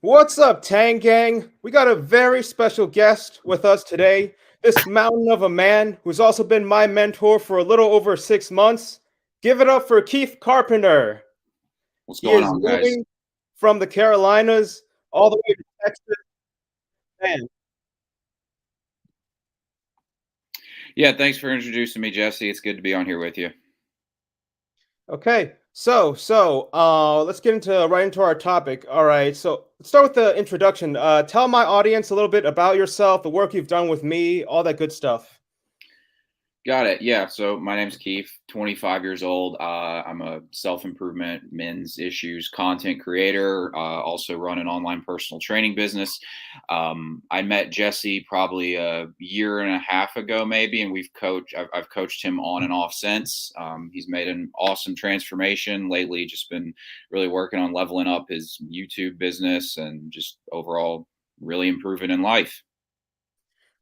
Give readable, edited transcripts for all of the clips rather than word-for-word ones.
What's up, Tang Gang? We got a very special guest with us today. This mountain of a man who's also been my mentor for a little over 6 months. Give it up for Keefe Carpenter. What's He going is on, guys? moving from the Carolinas all the way to Texas. Man, Yeah, thanks for introducing me, Jesse. It's good to be on here with you. okay, let's get into right into our topic. All right, so let's start with the introduction. Tell my audience a little bit about yourself, the work you've done with me, all that good stuff. Got it. Yeah. So my name's Keith, 25 years old. I'm a self-improvement, men's issues content creator. Also run an online personal training business. I met Jesse probably a year and a half ago, maybe, and I've coached him on and off since. He's made an awesome transformation lately. Just been really working on leveling up his YouTube business and just overall really improving in life.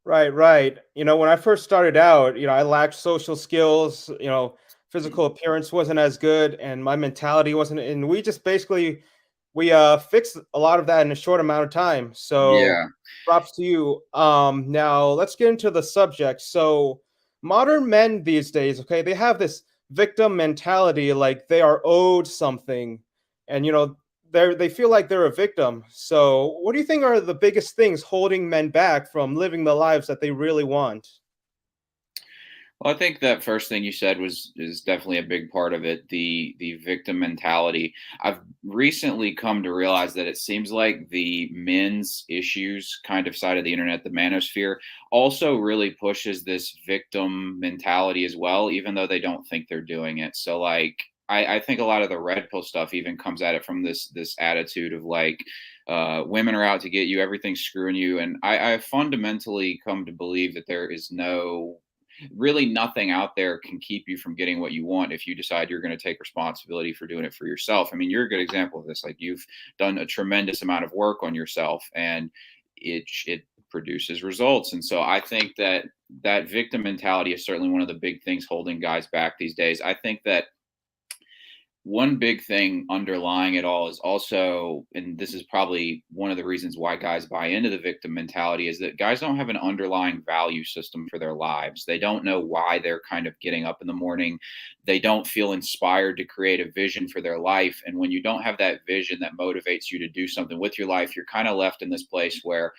Right, right. When I first started out, I lacked social skills, physical appearance wasn't as good and my mentality wasn't, and we just basically we fixed a lot of that in a short amount of time. So Yeah. props to you. Now let's get into the subject. So modern men these days, okay, they have this victim mentality, like they are owed something. And they feel like they're a victim. So, what do you think are the biggest things holding men back from living the lives that they really want? Well, I think that first thing you said was is definitely a big part of it, the victim mentality. I've recently come to realize that it seems like the men's issues kind of side of the internet, the manosphere, also really pushes this victim mentality as well, even though they don't think they're doing it. So like I think a lot of the red pill stuff even comes at it from this attitude of like women are out to get you, everything's screwing you. And I fundamentally come to believe that there is really nothing out there can keep you from getting what you want if you decide you're going to take responsibility for doing it for yourself. I mean, you're a good example of this. Like you've done a tremendous amount of work on yourself and it produces results. And so I think that that victim mentality is certainly one of the big things holding guys back these days. I think that one big thing underlying it all is also, and this is probably one of the reasons why guys buy into the victim mentality, is that guys don't have an underlying value system for their lives. They don't know why they're kind of getting up in the morning. They don't feel inspired to create a vision for their life. And when you don't have that vision that motivates you to do something with your life, you're kind of left in this place where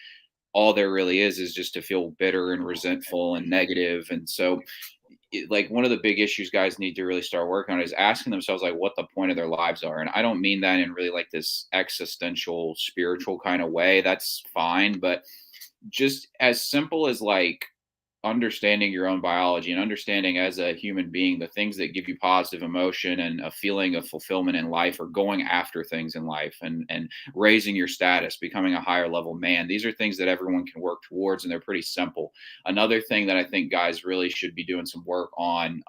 all there really is just to feel bitter and resentful and negative. And so like one of the big issues guys need to really start working on is asking themselves like what the point of their lives are. And I don't mean that in really like this existential spiritual kind of way. That's fine, but just as simple as like understanding your own biology and understanding as a human being the things that give you positive emotion and a feeling of fulfillment in life, or going after things in life and raising your status, becoming a higher level man. These are things that everyone can work towards, and they're pretty simple. Another thing that I think guys really should be doing some work on,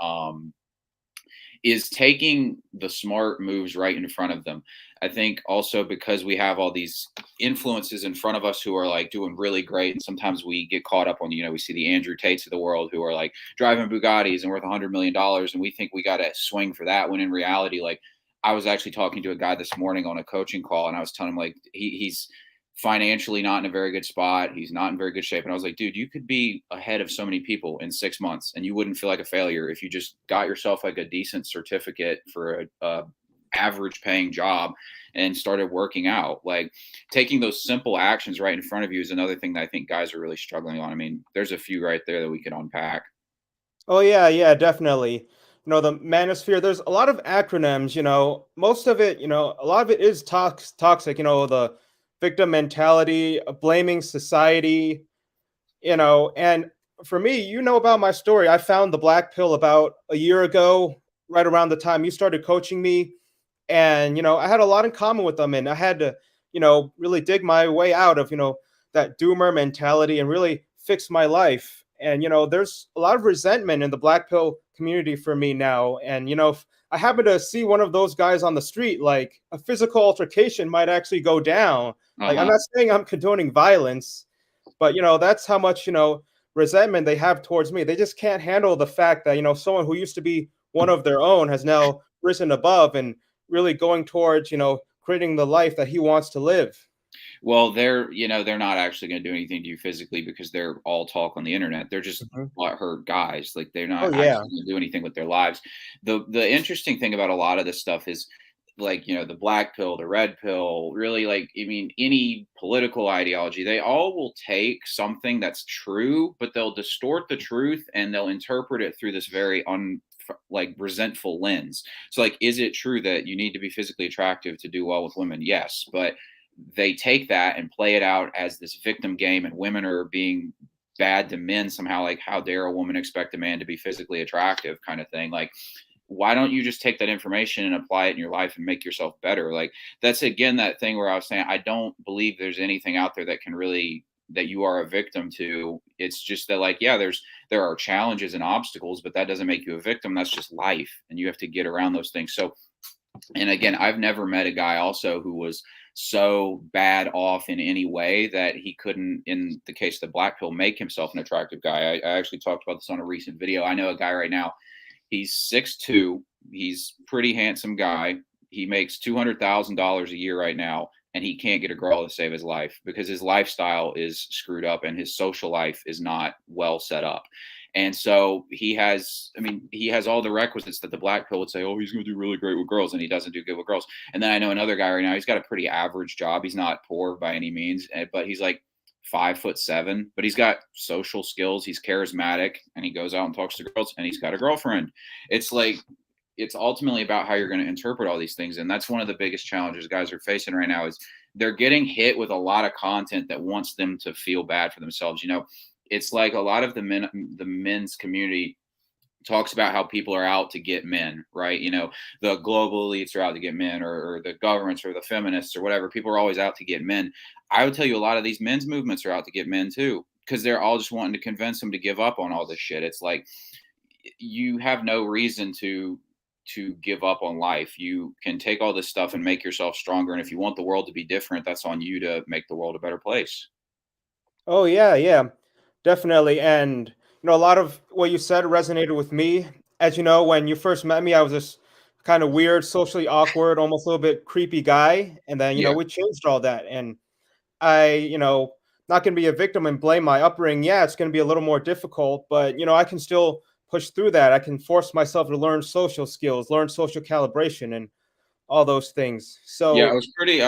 is taking the smart moves right in front of them. I think also because we have all these influences in front of us who are like doing really great. And sometimes we get caught up on, we see the Andrew Tates of the world who are like driving Bugattis and worth $100 million. And we think we got to swing for that. When in reality, like I was actually talking to a guy this morning on a coaching call and I was telling him like he's financially not in a very good spot. He's not in very good shape. And I was like, dude, you could be ahead of so many people in 6 months and you wouldn't feel like a failure if you just got yourself like a decent certificate for a average paying job and started working out. Like taking those simple actions right in front of you is another thing that I think guys are really struggling on. I mean, there's a few right there that we could unpack. Oh yeah, yeah, definitely. The manosphere, there's a lot of acronyms, most of it, a lot of it is toxic, the victim mentality, blaming society, and for me, about my story. I found the black pill about a year ago, right around the time you started coaching me. And, I had a lot in common with them. And I had to, really dig my way out of, that doomer mentality and really fix my life. And, there's a lot of resentment in the black pill community for me now. And, if I happen to see one of those guys on the street, like a physical altercation might actually go down. Like, I'm Uh-huh. not saying I'm condoning violence, but that's how much resentment they have towards me. They just can't handle the fact that someone who used to be one of their own has now risen above and really going towards creating the life that he wants to live. Well, they're not actually going to do anything to you physically because they're all talk on the internet. They're just Mhm. butthurt guys. Like they're Oh not yeah. actually going to do anything with their lives. The interesting thing about a lot of this stuff is like, the black pill, the red pill, really, like, I mean, any political ideology, they all will take something that's true, but they'll distort the truth and they'll interpret it through this very like resentful lens. So like, is it true that you need to be physically attractive to do well with women? Yes, but they take that and play it out as this victim game, and women are being bad to men somehow, like how dare a woman expect a man to be physically attractive, kind of thing. Like, why don't you just take that information and apply it in your life and make yourself better? Like, that's again that thing where I was saying I don't believe there's anything out there that can really, that you are a victim to. It's just that, like, yeah, there are challenges and obstacles, but that doesn't make you a victim. That's just life, and you have to get around those things. So, and again, I've never met a guy also who was so bad off in any way that he couldn't, in the case of the black pill, make himself an attractive guy. I actually talked about this on a recent video. I know a guy right now. He's 6'2". He's pretty handsome guy. He makes $200,000 a year right now, and he can't get a girl to save his life because his lifestyle is screwed up and his social life is not well set up. And so he has, I mean, he has all the requisites that the black pill would say, oh, he's going to do really great with girls, and he doesn't do good with girls. And then I know another guy right now, he's got a pretty average job. He's not poor by any means, but he's like 5'7", but he's got social skills. He's charismatic, and he goes out and talks to girls, and he's got a girlfriend. It's like, it's ultimately about how you're going to interpret all these things. And that's one of the biggest challenges guys are facing right now is they're getting hit with a lot of content that wants them to feel bad for themselves. It's like a lot of the men's community talks about how people are out to get men, right? The global elites are out to get men, or the governments, or the feminists, or whatever. People are always out to get men. I would tell you a lot of these men's movements are out to get men too, because they're all just wanting to convince them to give up on all this shit. It's like, you have no reason to give up on life. You can take all this stuff and make yourself stronger. And if you want the world to be different, that's on you to make the world a better place. Oh yeah, yeah, definitely. And a lot of what you said resonated with me. As you know, when you first met me, I was this kind of weird, socially awkward, almost a little bit creepy guy. And then, Yeah. we changed all that. And not going to be a victim and blame my upbringing. Yeah, it's going to be a little more difficult, but I can still push through that. I can force myself to learn social skills, learn social calibration, and all those things. Yeah, So, I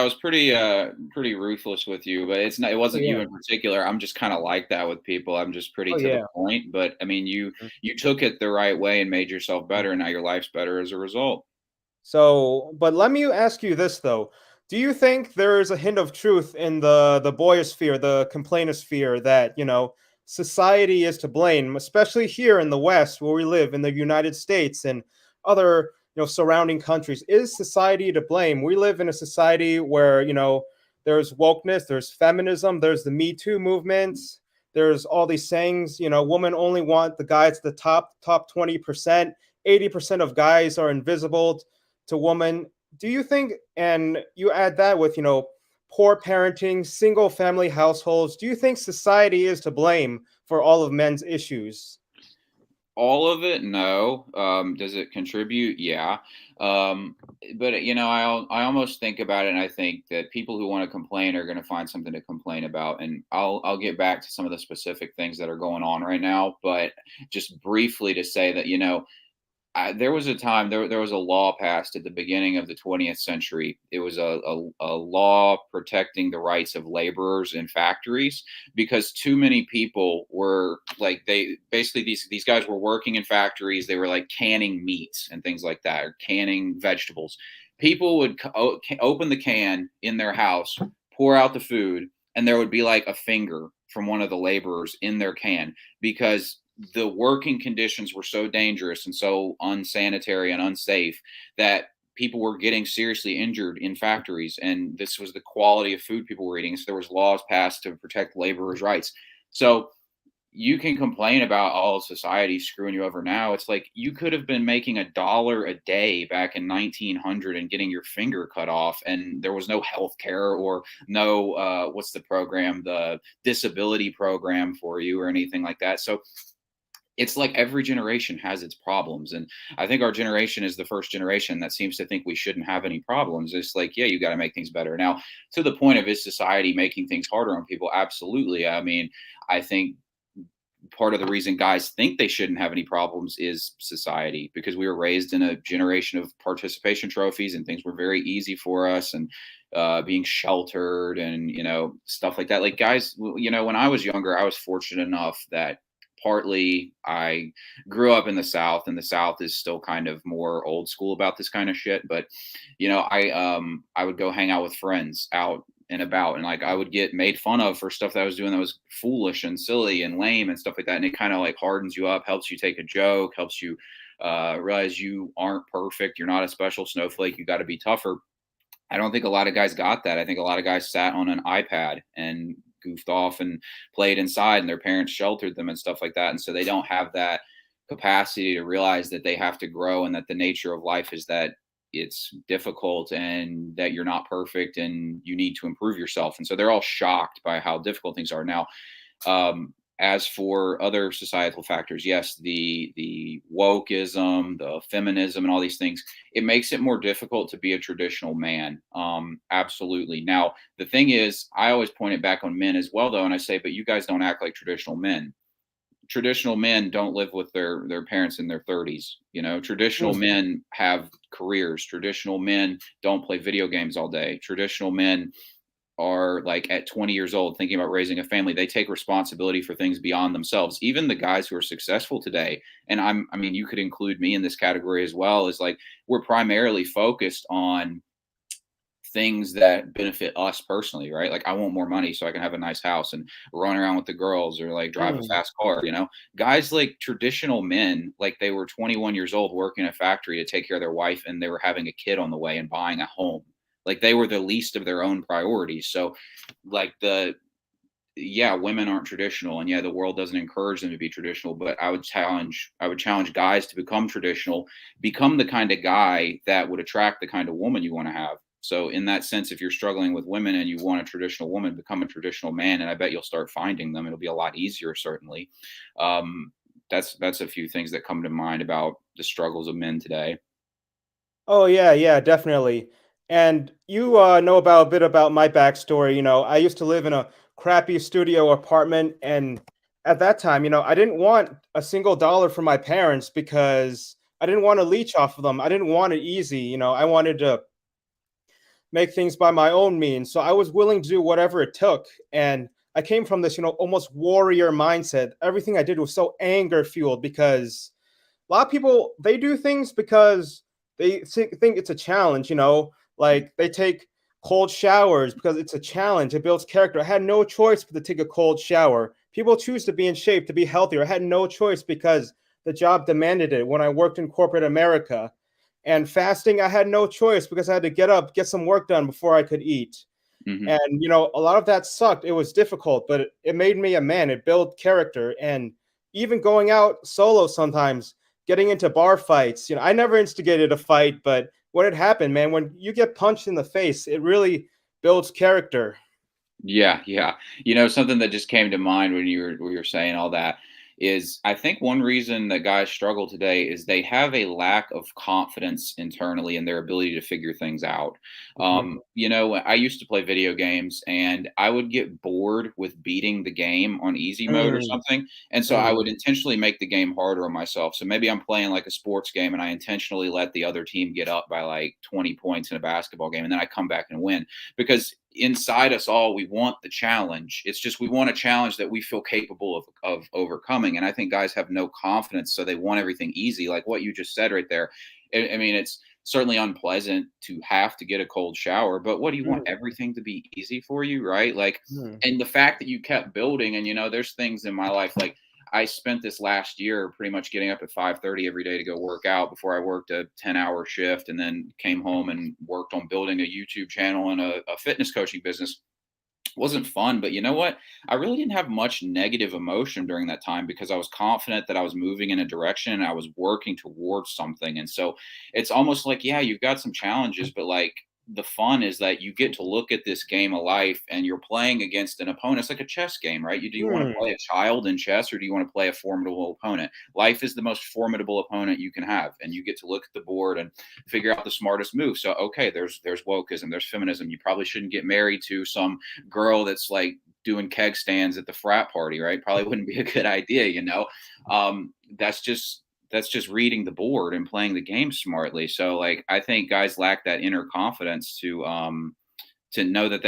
was pretty ruthless with you, but it oh wasn't you yeah, in particular. I'm just kind of like that with people. I'm just pretty oh to the yeah. point, but I mean, you Mhm. you took it the right way and made yourself better, and now your life's better as a result. So, but let me ask you this though. Do you think there is a hint of truth in the boyosphere, the complainosphere, that, society is to blame, especially here in the West where we live in the United States and other, surrounding countries? Is society to blame? We live in a society where, there's wokeness, there's feminism, there's the Me Too movements, there's all these sayings, women only want the guys at the top 20%. 80% of guys are invisible to woman. Do you think, and you add that with, poor parenting, single family households, do you think society is to blame for all of men's issues? All of it, no. Does it contribute? Yeah. Um, but I almost think about it, and I think that people who want to complain are going to find something to complain about. And I'll get back to some of the specific things that are going on right now, but just briefly to say that there was a time, there was a law passed at the beginning of the 20th century. It was a law protecting the rights of laborers in factories, because too many people were like, they basically, these guys were working in factories. They were like canning meats and things like that, or canning vegetables. People would open the can in their house, pour out the food, and there would be like a finger from one of the laborers in their can, because the working conditions were so dangerous and so unsanitary and unsafe that people were getting seriously injured in factories, and this was the quality of food people were eating. So there was laws passed to protect laborers' rights. So you can complain about all society screwing you over now. It's like, you could have been making $1 a day back in 1900 and getting your finger cut off, and there was no health care, or no what's the program, the disability program for you, or anything like that. So it's like every generation has its problems. And I think our generation is the first generation that seems to think we shouldn't have any problems. It's like, yeah, you got to make things better. Now, to the point of, is society making things harder on people? Absolutely. I mean, I think part of the reason guys think they shouldn't have any problems is society, because we were raised in a generation of participation trophies and things were very easy for us, and being sheltered and stuff like that. Like guys, when I was younger, I was fortunate enough that partly I grew up in the South, and the South is still kind of more old school about this kind of shit. But I would go hang out with friends out and about, and like I would get made fun of for stuff that I was doing that was foolish and silly and lame and stuff like that. And it kind of like hardens you up, helps you take a joke, helps you realize you aren't perfect, you're not a special snowflake, you got to be tougher. I don't think a lot of guys got that. I think a lot of guys sat on an iPad and goofed off and played inside, and their parents sheltered them and stuff like that. And so they don't have that capacity to realize that they have to grow, and that the nature of life is that it's difficult and that you're not perfect and you need to improve yourself. And so they're all shocked by how difficult things are now. As for other societal factors, yes, the wokeism, the feminism, and all these things, it makes it more difficult to be a traditional man. Absolutely. Now, the thing is, I always point it back on men as well, though, and I say, but you guys don't act like traditional men. Traditional men don't live with their parents in their 30s. Traditional Mm. men have careers. Traditional men don't play video games all day. Traditional men are like at 20 years old thinking about raising a family. They take responsibility for things beyond themselves. Even the guys who are successful today, and I mean, you could include me in this category as well, is like we're primarily focused on things that benefit us personally, right? Like I want more money so I can have a nice house and run around with the girls, or like drive a Mm. fast car. Guys, like traditional men, like they were 21 years old working in a factory to take care of their wife, and they were having a kid on the way and buying a home. Like they were the least of their own priorities. So like yeah, women aren't traditional, and yeah, the world doesn't encourage them to be traditional, but I would challenge guys to become traditional, become the kind of guy that would attract the kind of woman you want to have. So in that sense, if you're struggling with women and you want a traditional woman, become a traditional man, and I bet you'll start finding them. It'll be a lot easier, certainly. um that's a few things that come to mind about the struggles of men today. Oh yeah, yeah, definitely. And you know about a bit about my backstory. I used to live in a crappy studio apartment, and at that time, I didn't want a single dollar from my parents because I didn't want to leech off of them. I didn't want it easy. I wanted to make things by my own means. So I was willing to do whatever it took. And I came from this, almost warrior mindset. Everything I did was so anger fueled because a lot of people they do things because they think it's a challenge. Like they take cold showers because it's a challenge. It builds character. I had no choice but to take a cold shower. People choose to be in shape, to be healthier. I had no choice because the job demanded it when I worked in corporate America. And fasting, I had no choice because I had to get up, get some work done before I could eat. Hmm. And a lot of that sucked. It was difficult, but it made me a man. It built character. And even going out solo sometimes, getting into bar fights. I never instigated a fight, but when it happened, man, when you get punched in the face, it really builds character. Yeah, yeah. Something that just came to mind when you were saying all that is, I think one reason that guys struggle today is they have a lack of confidence internally in their ability to figure things out. Mhm. I used to play video games, and I would get bored with beating the game on easy mode or Mm, something. And so I mm, would intentionally make the game harder on myself. So maybe I'm playing like a sports game, and I intentionally let the other team get up by like 20 points in a basketball game, and then I come back and win, because inside us all, we want the challenge. It's just we want a challenge that we feel capable of overcoming. And I think guys have no confidence, so they want everything easy, like what you just said right there. I mean, it's certainly unpleasant to have to get a cold shower, but what do you want? mm, Everything to be easy for you, right? Like, mm, and the fact that you kept building, and there's things in my life, like I spent this last year pretty much getting up at 5:30 every day to go work out before I worked a 10-hour shift, and then came home and worked on building a YouTube channel and a fitness coaching business. Wasn't fun, but you know what? I really didn't have much negative emotion during that time, because I was confident that I was moving in a direction and I was working towards something. And so it's almost like, yeah, you've got some challenges, but like the fun is that you get to look at this game of life and you're playing against an opponent. It's like a chess game, right? Do you want to Hmm. play a child in chess or do you want to play a formidable opponent? Life is the most formidable opponent you can have, and you get to look at the board and figure out the smartest move. So, okay, there's wokeism, there's feminism. You probably shouldn't get married to some girl that's like doing keg stands at the frat party, right? Probably wouldn't be a good idea, you know. That's just reading the board and playing the game smartly. So like I think guys lack that inner confidence to know that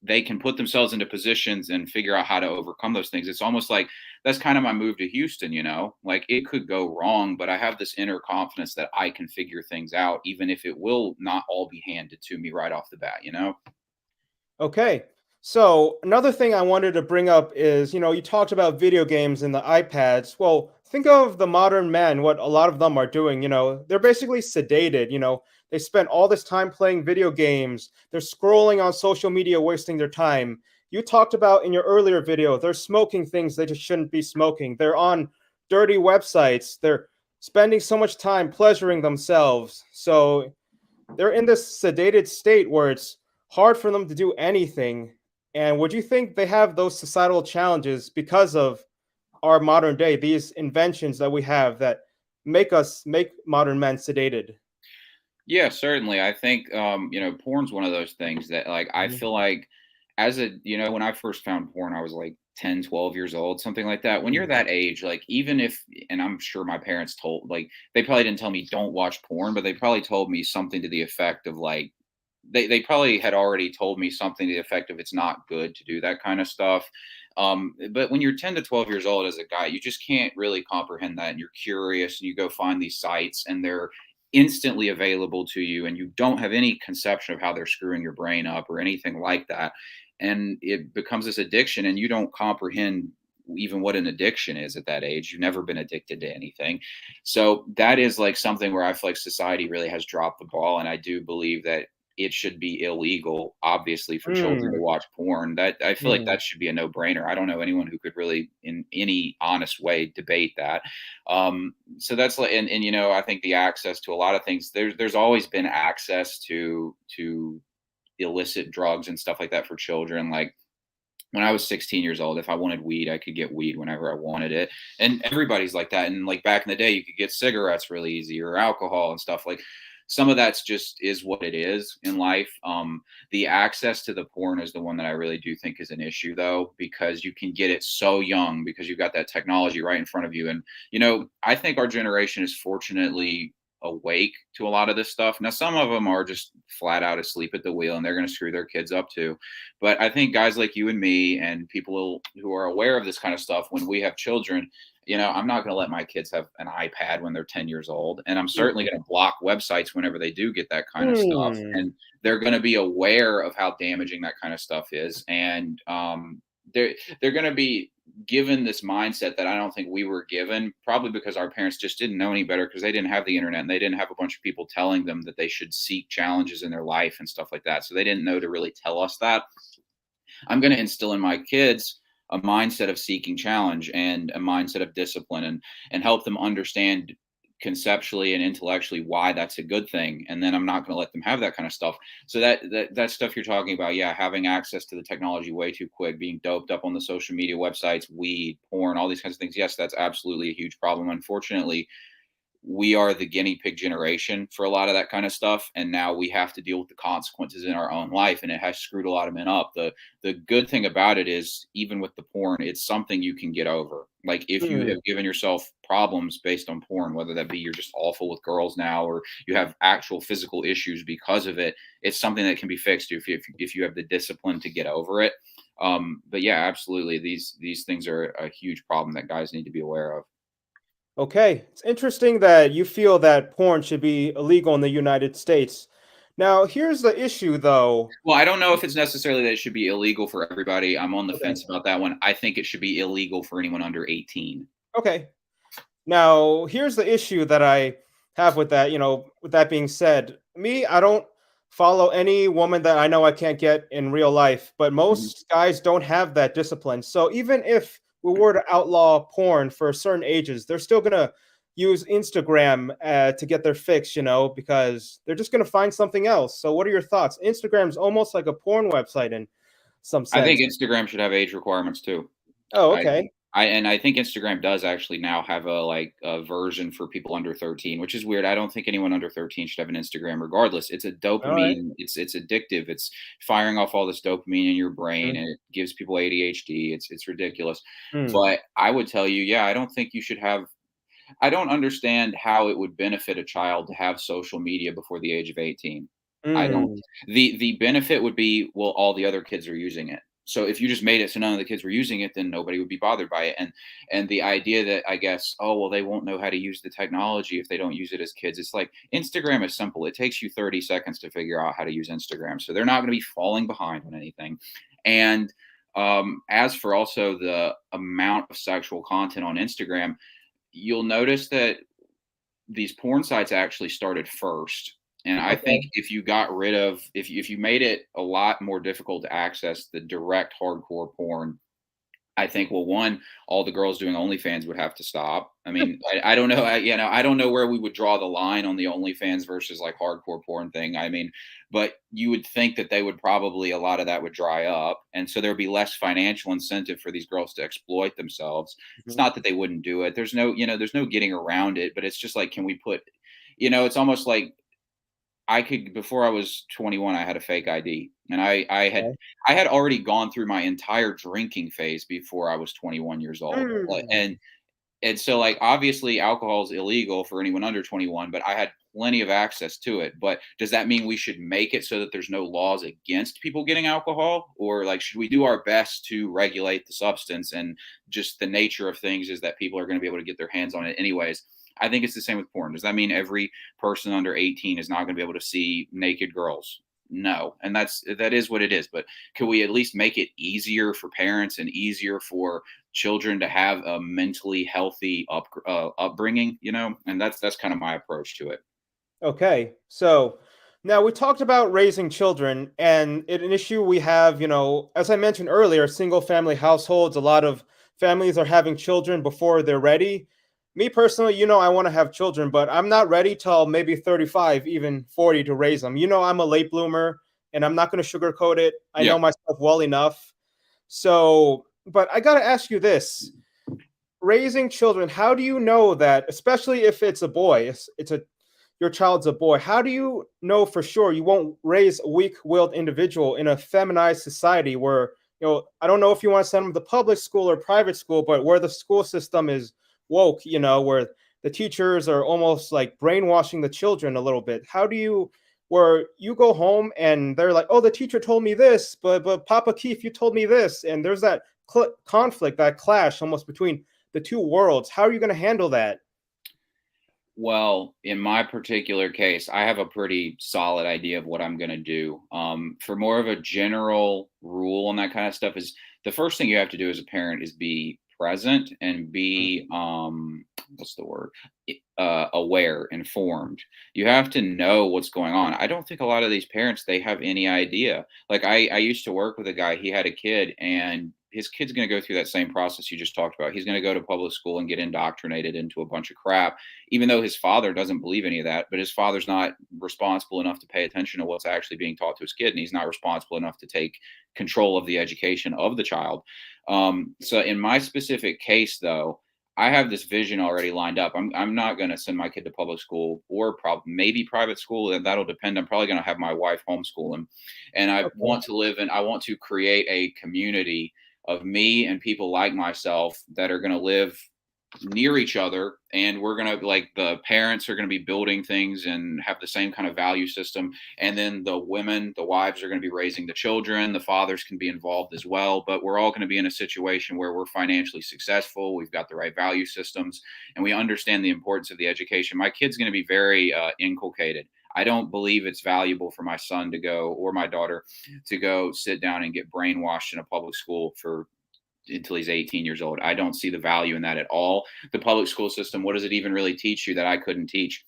they can put themselves into positions and figure out how to overcome those things. It's almost like that's kind of my move to Houston, you know. Like it could go wrong, but I have this inner confidence that I can figure things out even if it will not all be handed to me right off the bat, you know? Okay. So another thing I wanted to bring up is, you talked about video games and the iPads. Well, think of the modern man, what a lot of them are doing. They're basically sedated. They spend all this time playing video games. They're scrolling on social media, wasting their time. You talked about in your earlier video, they're smoking things they just shouldn't be smoking. They're on dirty websites. They're spending so much time pleasuring themselves. So they're in this sedated state where it's hard for them to do anything. And would you think they have those societal challenges because of our modern day, these inventions that we have that make modern men sedated? Yeah, certainly. I think porn's one of those things that like I Mhm. feel like as a when I first found porn, I was like 10, 12 years old, something like that. When you're Mm. that age, like even if and I'm sure my parents told like they probably didn't tell me don't watch porn, but they probably told me something to the effect of like they probably had already told me something to the effect of it's not good to do that kind of stuff. But when you're 10 to 12 years old as a guy, you just can't really comprehend that. And you're curious and you go find these sites and they're instantly available to you and you don't have any conception of how they're screwing your brain up or anything like that. And it becomes this addiction and you don't comprehend even what an addiction is at that age. You've never been addicted to anything. So that is like something where I feel like society really has dropped the ball. And I do believe that it should be illegal, obviously, for children to Mm. watch porn. That I feel like Mm. that should be a no-brainer. I don't know anyone who could really, in any honest way, debate that. So that's like, and I think the access to a lot of things. There's always been access to illicit drugs and stuff like that for children. Like when I was 16 years old, if I wanted weed, I could get weed whenever I wanted it. And everybody's like that. And like back in the day, you could get cigarettes really easy or alcohol and stuff. Like some of that's just is what it is in life. The access to the porn is the one that I really do think is an issue though, because you can get it so young because you've got that technology right in front of you. And, I think our generation is fortunately awake to a lot of this stuff. Now, some of them are just flat out asleep at the wheel and they're going to screw their kids up too. But I think guys like you and me and people who are aware of this kind of stuff, when we have children, I'm not going to let my kids have an iPad when they're 10 years old. And I'm certainly going to block websites whenever they do get that kind of stuff. Mm. And they're going to be aware of how damaging that kind of stuff is. And they're going to be given this mindset that I don't think we were given, probably because our parents just didn't know any better because they didn't have the internet and they didn't have a bunch of people telling them that they should seek challenges in their life and stuff like that. So they didn't know to really tell us that. I'm going to instill in my kids a mindset of seeking challenge and a mindset of discipline and help them understand conceptually and intellectually why that's a good thing. And then I'm not going to let them have that kind of stuff. So that stuff you're talking about, yeah, having access to the technology way too quick, being doped up on the social media websites, weed, porn, all these kinds of things. Yes, that's absolutely a huge problem. Unfortunately, we are the guinea pig generation for a lot of that kind of stuff, and now we have to deal with the consequences in our own life, and it has screwed a lot of men up. The good thing about it is, even with the porn, it's something you can get over. Like if you Mm. have given yourself problems based on porn, whether that be you're just awful with girls now or you have actual physical issues because of it, it's something that can be fixed if you have the discipline to get over it. But yeah, absolutely, these things are a huge problem that guys need to be aware of. Okay, it's interesting that you feel that porn should be illegal in the United States. Now, here's the issue, though. Well, I don't know if it's necessarily that it should be illegal for everybody. I'm on the Okay. fence about that one. I think it should be illegal for anyone under 18. Okay. Now, here's the issue that I have with that. With that being said, me, I don't follow any woman that I know I can't get in real life, but Mhm. most guys don't have that discipline. So even if we were to outlaw porn for certain ages, they're still gonna use Instagram to get their fix, because they're just going to find something else. So, what are your thoughts? Instagram's almost like a porn website in some I think sense. Instagram should have age requirements too. Oh, I okay. I think Instagram does actually now have a version for people under 13, which is weird. I don't think anyone under 13 should have an Instagram regardless. It's a All right. dopamine, it's addictive. It's firing off all this dopamine in your brain, Mm-hmm. and it gives people ADHD. It's ridiculous. Mm. But I would tell you, yeah, I don't think you should have. I don't understand how it would benefit a child to have social media before the age of 18. I don't. Mm. The benefit would be, well, all the other kids are using it. So if you just made it so none of the kids were using it, then nobody would be bothered by it. And the idea that, I guess, oh well, they won't know how to use the technology if they don't use it as kids. It's like Instagram is simple. It takes you 30 seconds to figure out how to use Instagram. So they're not going to be falling behind on anything. And as for also the amount of sexual content on Instagram, you'll notice that these porn sites actually started first. And I think Okay. if you got rid of, if you made it a lot more difficult to access the direct hardcore porn, I think, well, one, all the girls doing OnlyFans would have to stop. I mean, I don't know, I don't know where we would draw the line on the OnlyFans versus like hardcore porn thing. I mean, but you would think that they would probably, a lot of that would dry up, and so there would be less financial incentive for these girls to exploit themselves. It's Mhm. not that they wouldn't do it. There's no getting around it. But it's just like, can we put, it's almost like I could, before I was 21, I had a fake ID, and Okay. I had already gone through my entire drinking phase before I was 21 years old. Like, Mm. and so, like, obviously alcohol is illegal for anyone under 21, but I had plenty of access to it. But does that mean we should make it so that there's no laws against people getting alcohol, or like should we do our best to regulate the substance, and just the nature of things is that people are going to be able to get their hands on it anyways? I think it's the same with porn. Does that mean every person under 18 is not going to be able to see naked girls? No. And that is what it is. But could we at least make it easier for parents and easier for children to have a mentally healthy upbringing, And that's kind of my approach to it. Okay, so now we talked about raising children, and an issue we have, as I mentioned earlier, single family households. A lot of families are having children before they're ready. Me personally, I want to have children, but I'm not ready till maybe 35, even 40 to raise them. I'm a late bloomer, and I'm not going to sugarcoat it. I Yeah. know myself well enough. So, but I got to ask you this: raising children, how do you know that, especially if it's a boy, it's a your child's a boy, how do you know for sure you won't raise a weak-willed individual in a feminized society where, I don't know if you want to send them to public school or private school, but where the school system is woke, where the teachers are almost like brainwashing the children a little bit? How do you, where you go home and they're like, oh, the teacher told me this, but Papa Keefe, you told me this, and there's that conflict, that clash almost between the two worlds. How are you going to handle that? Well, in my particular case, I have a pretty solid idea of what I'm going to do. For more of a general rule on that kind of stuff, is the first thing you have to do as a parent is be present and be, what's the word? Aware, informed. You have to know what's going on. I don't think a lot of these parents, they have any idea. Like, I used to work with a guy, he had a kid, and his kid's going to go through that same process you just talked about. He's going to go to public school and get indoctrinated into a bunch of crap, even though his father doesn't believe any of that. But his father's not responsible enough to pay attention to what's actually being taught to his kid, and he's not responsible enough to take control of the education of the child. So in my specific case, though, I have this vision already lined up. I'm not going to send my kid to public school, or maybe private school, and that'll depend. I'm probably going to have my wife homeschool him, and Okay. I want to create a community of me and people like myself that are going to live near each other, and we're going to, like, the parents are going to be building things and have the same kind of value system, and then the wives are going to be raising the children, the fathers can be involved as well, but we're all going to be in a situation where we're financially successful, we've got the right value systems, and we understand the importance of the education. My kid's going to be very inculcated. I don't believe it's valuable for my son to go, or my daughter to go sit down and get brainwashed in a public school for until he's 18 years old. I don't see the value in that at all. The public school system, what does it even really teach you that I couldn't teach?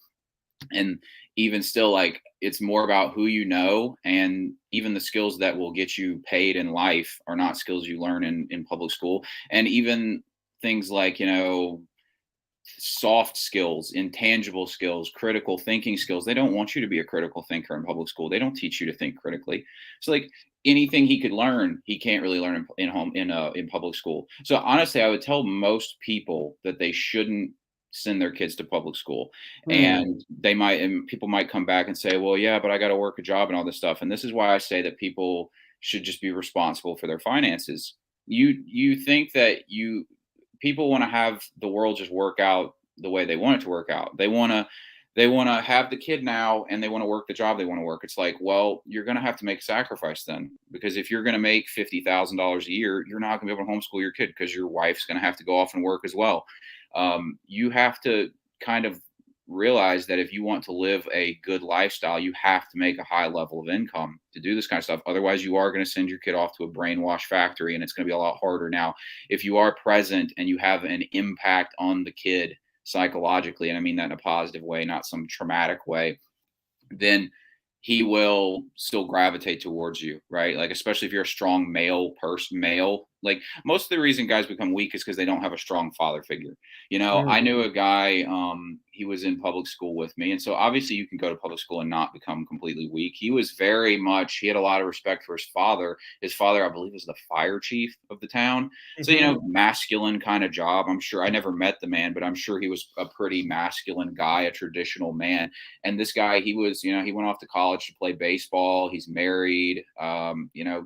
And even still, like, it's more about who you know, and even the skills that will get you paid in life are not skills you learn in public school. And even things like, soft skills, intangible skills, critical thinking skills. They don't want you to be a critical thinker in public school. They don't teach you to think critically. So like anything he could learn, he can't really learn in home in public school. So honestly, I would tell most people that they shouldn't send their kids to public school. Hmm. And people might come back and say, well, yeah, but I got to work a job and all this stuff. And this is why I say that people should just be responsible for their finances. You think that you people want to have the world just work out the way they want it to work out. They want to have the kid now and they want to work the job they want to work. It's like, well, you're going to have to make a sacrifice then, because if you're going to make $50,000 a year, you're not going to be able to homeschool your kid because your wife's going to have to go off and work as well. You have to kind of realize that if you want to live a good lifestyle, you have to make a high level of income to do this kind of stuff. Otherwise, you are going to send your kid off to a brainwash factory, and it's going to be a lot harder. Now, if you are present and you have an impact on the kid psychologically, and I mean that in a positive way, not some traumatic way, then he will still gravitate towards you, right? Like, especially if you're a strong male. Like, most of the reason guys become weak is because they don't have a strong father figure. I Hmm. knew a guy, he was in public school with me. And so obviously you can go to public school and not become completely weak. He had a lot of respect for his father. His father, I believe, was the fire chief of the town. So, Hmm. masculine kind of job. I'm sure I never met the man, but I'm sure he was a pretty masculine guy, a traditional man. And this guy, he went off to college to play baseball. He's married,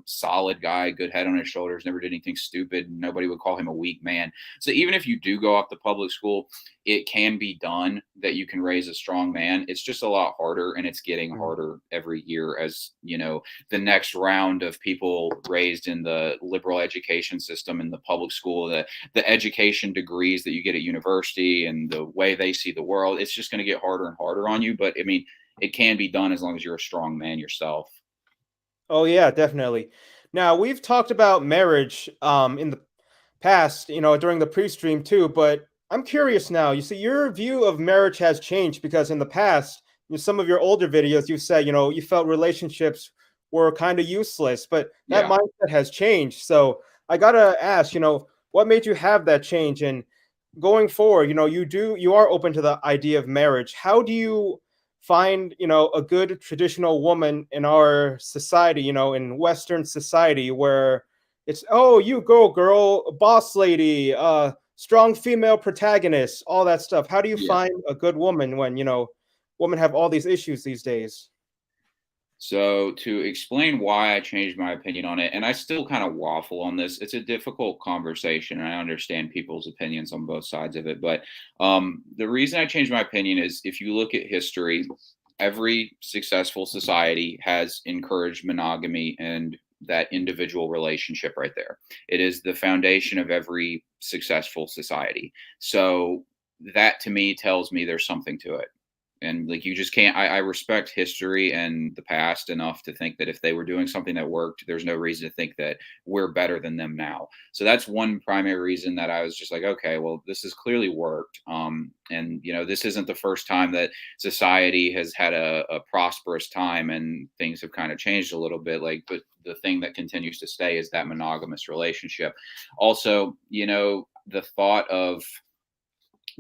solid guy, good head on his shoulders, never did anything stupid. Nobody would call him a weak man. So even if you do go off to public school, it can be done that you can raise a strong man. It's just a lot harder, and it's getting harder every year as, the next round of people raised in the liberal education system in the public school, the education degrees that you get at university and the way they see the world, it's just going to get harder and harder on you. But I mean, it can be done as long as you're a strong man yourself. Oh yeah, definitely. Now we've talked about marriage in the past, during the pre-stream too, but I'm curious now. You see, your view of marriage has changed because in the past, some of your older videos, you said, you felt relationships were kind of useless, but that Yeah. mindset has changed. So I gotta ask, what made you have that change? And going forward, you are open to the idea of marriage. How do you find, a good traditional woman in our society, in Western society where it's, oh, you go girl, boss lady, strong female protagonist, all that stuff. How do you Yeah. find a good woman when, women have all these issues these days? So to explain why I changed my opinion on it, and I still kind of waffle on this, it's a difficult conversation, and I understand people's opinions on both sides of it. But the reason I changed my opinion is if you look at history, every successful society has encouraged monogamy and that individual relationship right there. It is the foundation of every successful society. So that to me tells me there's something to it. And like, you just can't, I respect history and the past enough to think that if they were doing something that worked, there's no reason to think that we're better than them now. So that's one primary reason that I was just like, okay, well, this has clearly worked. And this isn't the first time that society has had a prosperous time and things have kind of changed a little bit. Like, but the thing that continues to stay is that monogamous relationship. Also, the thought of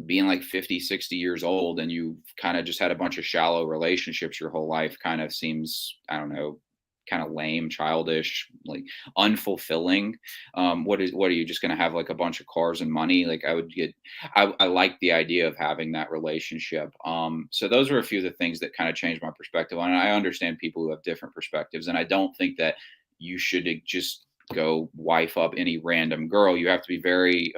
being like 50, 60 years old and you kind of just had a bunch of shallow relationships your whole life kind of seems, I don't know, kind of lame, childish, like unfulfilling. What are you just going to have like a bunch of cars and money? Like, I like the idea of having that relationship. So those are a few of the things that kind of changed my perspective on it. I understand people who have different perspectives, and I don't think that you should just go wife up any random girl. You have to be very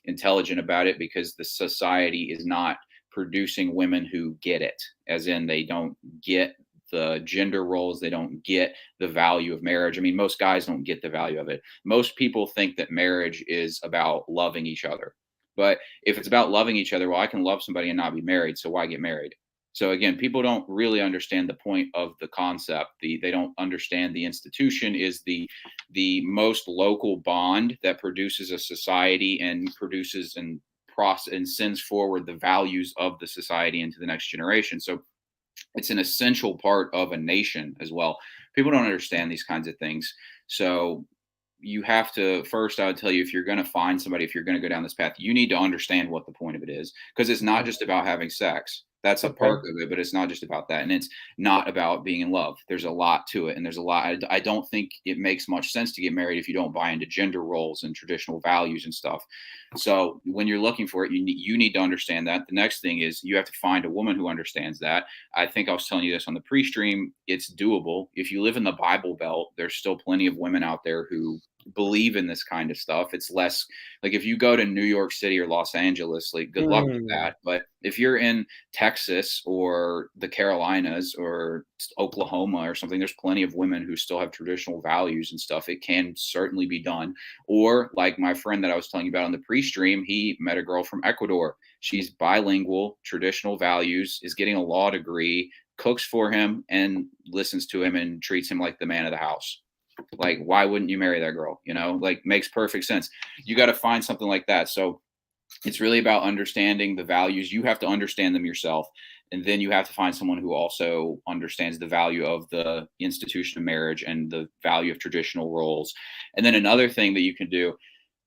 intelligent about it, because the society is not producing women who get it, as in they don't get the gender roles, they don't get the value of marriage. I mean, most guys don't get the value of it. Most people think that marriage is about loving each other. But if it's about loving each other, well, I can love somebody and not be married, so why get married? So again, people don't really understand the point of the concept. They don't understand the institution is the most local bond that produces a society and produces and process and sends forward the values of the society into the next generation. So it's an essential part of a nation as well. People don't understand these kinds of things. So you have to first, I would tell you, if you're going to find somebody, if you're going to go down this path, you need to understand what the point of it is, because it's not just about having sex. That's a Okay. part of it, but it's not just about that. And it's not about being in love. There's a lot to it. And there's a lot. I don't think it makes much sense to get married if you don't buy into gender roles and traditional values and stuff. So when you're looking for it, you need to understand that. The next thing is you have to find a woman who understands that. I think I was telling you this on the pre-stream. It's doable. If you live in the Bible Belt, there's still plenty of women out there who believe in this kind of stuff. It's less like if you go to New York City or Los Angeles, like good luck with Hmm. that. But if you're in Texas or the Carolinas or Oklahoma or something, there's plenty of women who still have traditional values and stuff. It can certainly be done. Or like my friend that I was telling you about on the pre-stream, he met a girl from Ecuador. She's bilingual, traditional values, is getting a law degree, cooks for him and listens to him and treats him like the man of the house. Like, why wouldn't you marry that girl? Like makes perfect sense. You got to find something like that. So it's really about understanding the values. You have to understand them yourself. And then you have to find someone who also understands the value of the institution of marriage and the value of traditional roles. And then another thing that you can do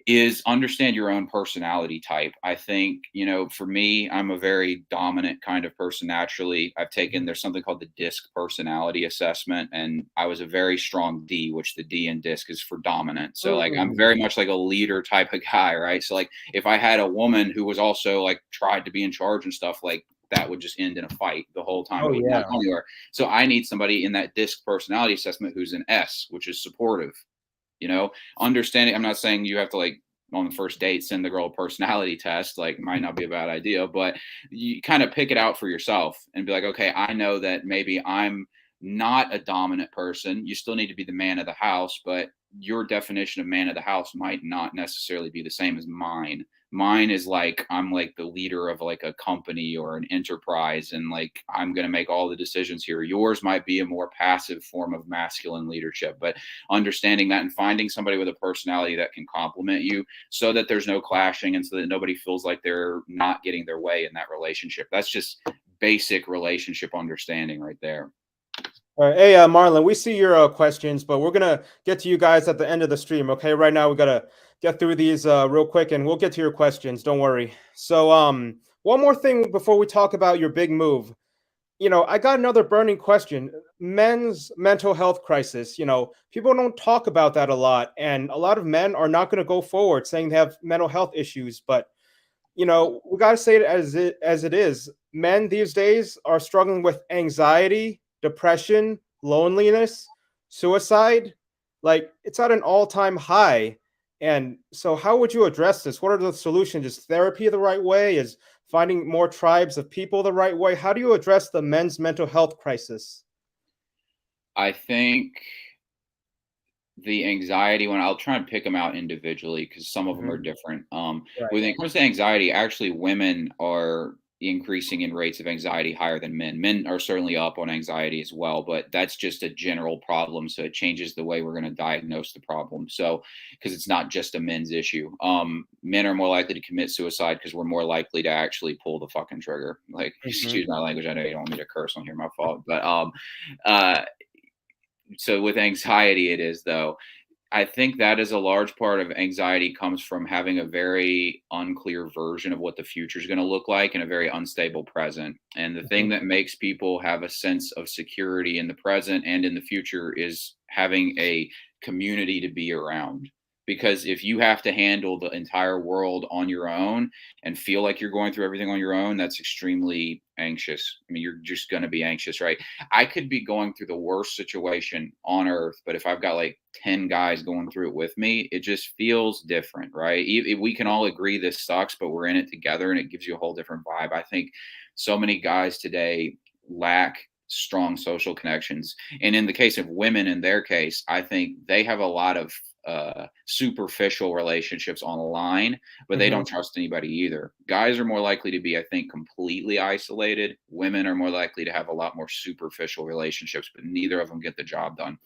is understand your own personality type. I think, for me, I'm a very dominant kind of person naturally. There's something called the DISC personality assessment, and I was a very strong D, which the D in DISC is for dominant. So, like, I'm very Mm. much like a leader type of guy, right? So, like, if I had a woman who was also like tried to be in charge and stuff, like, that would just end in a fight the whole time. Oh It would not yeah. go anywhere. So, I need somebody in that DISC personality assessment who's an S, which is supportive you know understanding. I'm not saying you have to, like, on the first date send the girl a personality test, like, might not be a bad idea, but you kind of pick it out for yourself and be like, okay, I know that maybe I'm not a dominant person. You still need to be the man of the house, but your definition of man of the house might not necessarily be the same as mine. Mine is like, I'm like the leader of like a company or an enterprise, and like I'm going to make all the decisions here. Yours might be a more passive form of masculine leadership, but understanding that and finding somebody with a personality that can complement you so that there's no clashing and so that nobody feels like they're not getting their way in that relationship. That's just basic relationship understanding right there. All right. Hey, Marlon, we see your questions, but we're gonna get to you guys at the end of the stream. Okay. Right now, we gotta get through these real quick, and we'll get to your questions. Don't worry. So, one more thing before we talk about your big move. I got another burning question. Men's mental health crisis. People don't talk about that a lot, and a lot of men are not going to go forward saying they have mental health issues. But we got to say it as it is. Men these days are struggling with anxiety, depression, loneliness, suicide. Like it's at an all-time high. And so how would you address this? What are the solutions? Is therapy the right way? Is finding more tribes of people the right way? How do you address the men's mental health crisis? I think the anxiety one, I'll try and pick them out individually because some of them are Mhm. different. Right. When it comes to anxiety, actually, women are increasing in rates of anxiety higher than men. Men are certainly up on anxiety as well, but that's just a general problem. So it changes the way we're going to diagnose the problem. So, because it's not just a men's issue. Men are more likely to commit suicide because we're more likely to actually pull the fucking trigger. Like, Mhm. excuse my language. I know you don't want me to curse on here, my fault. But uh, so with anxiety, it is though. I think that is a large part of anxiety comes from having a very unclear version of what the future is going to look like and a very unstable present. And the thing Mhm. that makes people have a sense of security in the present and in the future is having a community to be around. Because if you have to handle the entire world on your own and feel like you're going through everything on your own, that's extremely anxious. I mean, you're just going to be anxious, right? I could be going through the worst situation on earth, but if I've got like 10 guys going through it with me, it just feels different, right? We can all agree this sucks, but we're in it together and it gives you a whole different vibe. I think so many guys today lack strong social connections. And in the case of women, in their case, I think they have a lot of superficial relationships online, but they Mhm. don't trust anybody either. Guys are more likely to be, I think, completely isolated. Women are more likely to have a lot more superficial relationships, but neither of them get the job done.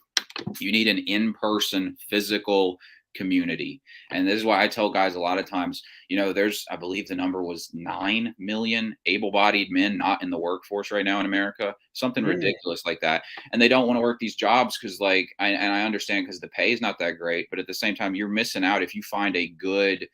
You need an in-person, physical community. And this is why I tell guys a lot of times, there's, I believe the number was 9 million able-bodied men not in the workforce right now in America, something Mm, ridiculous like that. And they don't want to work these jobs because, like, and I understand because the pay is not that great, but at the same time, you're missing out if you find a good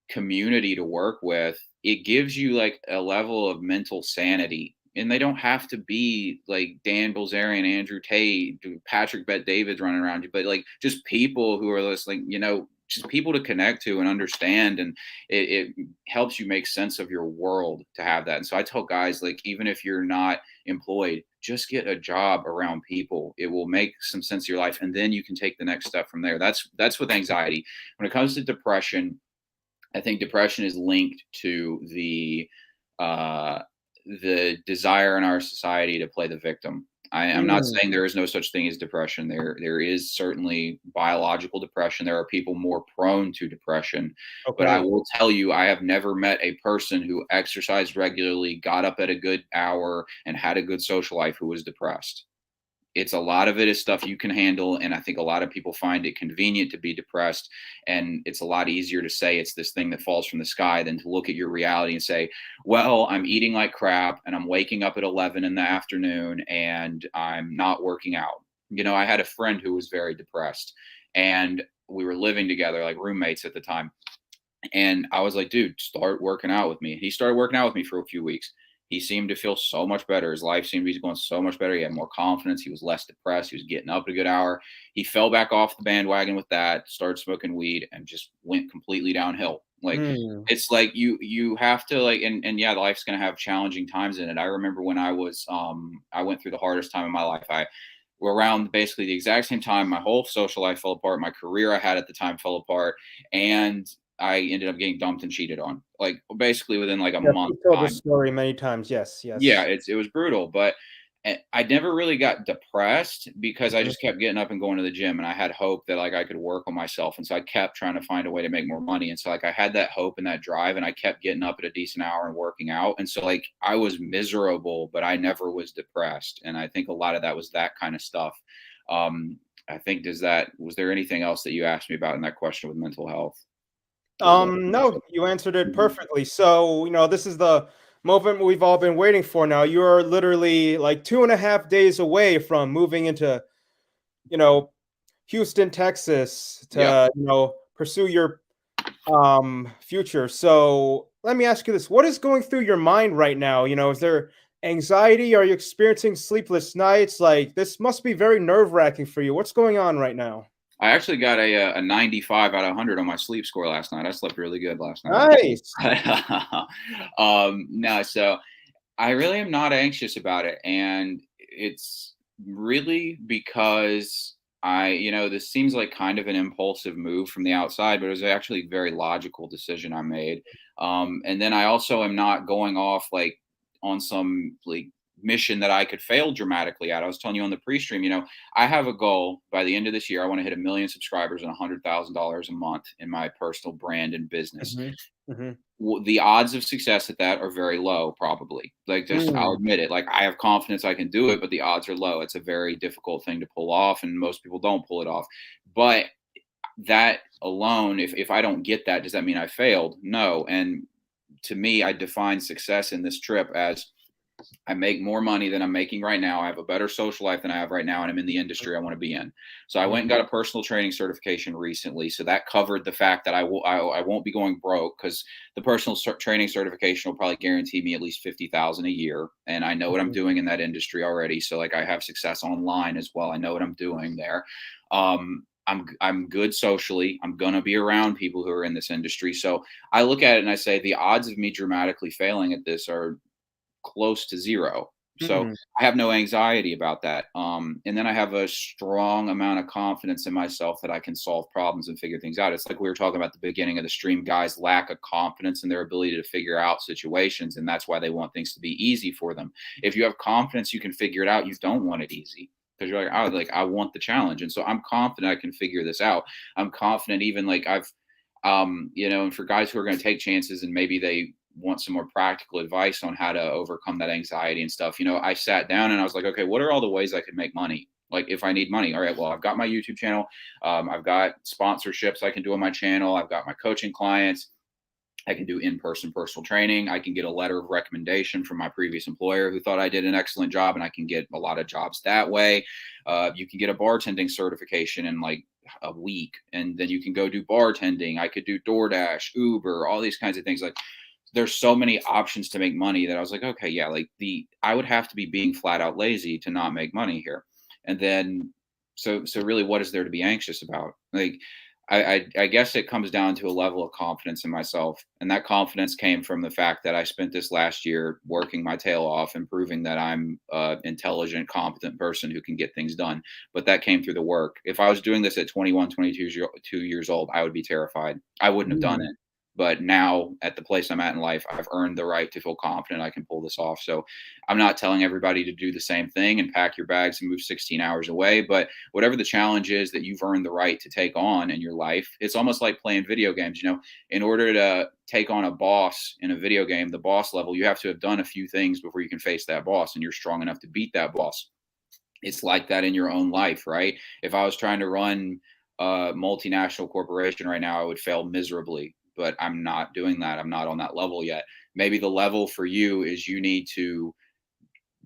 community to work with. It gives you like a level of mental sanity. And they don't have to be like Dan Bilzerian, Andrew Tate, Patrick Bet Davids running around you, but like just people who are listening, just people to connect to and understand. And it helps you make sense of your world to have that. And so I tell guys, like, even if you're not employed, just get a job around people. It will make some sense of your life. And then you can take the next step from there. That's with anxiety. When it comes to depression, I think depression is linked to uh, the desire in our society to play the victim. I'm not mm, saying there is no such thing as depression. There is certainly biological depression. There are people more prone to depression, but I okay. will tell you, I have never met a person who exercised regularly, got up at a good hour, and had a good social life who was depressed. It's a lot of it is stuff you can handle, and I think a lot of people find it convenient to be depressed, and it's a lot easier to say it's this thing that falls from the sky than to look at your reality and say, well, I'm eating like crap and I'm waking up at 11 in the afternoon and I'm not working out. I had a friend who was very depressed, and we were living together like roommates at the time, and I was like, dude, start working out with me. He started working out with me for a few weeks. He seemed to feel so much better. His life seemed to be going so much better. He had more confidence. He was less depressed. He was getting up at a good hour. He fell back off the bandwagon with that, started smoking weed, and just went completely downhill. Like, Mm, it's like you have to, like, and yeah, life's gonna have challenging times in it. I remember when I went through the hardest time in my life. I were around basically the exact same time my whole social life fell apart. My career I had at the time fell apart, and I ended up getting dumped and cheated on, like, basically within like a yes, month you've told this time. story many times. Yes, Yeah, yes. it was brutal, but I never really got depressed because I Mhm, just kept getting up and going to the gym, and I had hope that, like, I could work on myself, and so I kept trying to find a way to make more money, and so, like, I had that hope and that drive, and I kept getting up at a decent hour and working out, and so, like, I was miserable, but I never was depressed, and I think a lot of that was that kind of stuff. Um, I think was there anything else that you asked me about in that question with mental health? Or was that pretty much No, it? you answered it Mhm. perfectly. So, this is the moment we've all been waiting for now. You're literally like 2.5 days away from moving into, you know, Houston, Texas Yeah. to, pursue your future. So let me ask you this. What is going through your mind right now? Is there anxiety? Are you experiencing sleepless nights? Like, this must be very nerve-wracking for you. What's going on right now? I actually got a 95 out of 100 on my sleep score last night. I slept really good last night, actually. Nice. No, so I really am not anxious about it, and it's really because this seems like kind of an impulsive move from the outside, but it was actually a very logical decision I made. And then I also am not going off like on some like mission that I could fail dramatically at. I was telling you on the pre-stream, I have a goal by the end of this year. I want to hit 1 million subscribers and $100,000 a month in my personal brand and business. Hmm. Hmm. The odds of success at that are very low, probably. Like, just, I'll Mm, admit it. Like, I have confidence I can do it, but the odds are low. It's a very difficult thing to pull off, and most people don't pull it off. But that alone, if I don't get that, does that mean I failed? No. And to me, I define success in this trip as I make more money than I'm making right now. I have a better social life than I have right now, and I'm in the industry I want to be in. So I mm, went and got a personal training certification recently. So that covered the fact that I won't be going broke, because the personal training certification will probably guarantee me at least 50,000 a year, and I know what I'm mhm, doing in that industry already. So, like, I have success online as well. I know what I'm doing there. I'm good socially. I'm gonna be around people who are in this industry. So I look at it and I say the odds of me dramatically failing at this are close to zero. So mm, I have no anxiety about that. And then I have a strong amount of confidence in myself that I can solve problems and figure things out. It's like we were talking about at the beginning of the stream, guys lack a confidence in their ability to figure out situations. And that's why they want things to be easy for them. If you have confidence, you can figure it out. You don't want it easy, because you're like, oh, like, I want the challenge. And so I'm confident I can figure this out. I'm confident, even like and for guys who are going to take chances and maybe they want some more practical advice on how to overcome that anxiety and stuff, I sat down and I was like, okay, what are all the ways I could make money? Like if I need money, all right, well, I've got my YouTube channel, I've got sponsorships I can do on my channel, I've got my coaching clients, I can do in-person personal training. I can get a letter of recommendation from my previous employer who thought I did an excellent job, and I can get a lot of jobs that way. You can get a bartending certification in like a week, and then you can go do bartending. I could do DoorDash, Uber, all these kinds of things. Like there's so many options to make money that I was like, okay, yeah, like I would have to be being flat out lazy to not make money here. And then so really what is there to be anxious about? Like I guess it comes down to a level of confidence in myself. And that confidence came from the fact that I spent this last year working my tail off and proving that I'm an intelligent, competent person who can get things done. But that came through the work. If I was doing this at 21, 2 years old, I would be terrified. I wouldn't have done Mm. it. But now at the place I'm at in life, I've earned the right to feel confident I can pull this off. So I'm not telling everybody to do the same thing and pack your bags and move 16 hours away. But whatever the challenge is that you've earned the right to take on in your life, it's almost like playing video games. In order to take on a boss in a video game, the boss level, you have to have done a few things before you can face that boss and you're strong enough to beat that boss. It's like that in your own life, right? If I was trying to run a multinational corporation right now, I would fail miserably, but I'm not doing that. I'm not on that level yet. Maybe the level for you is you need to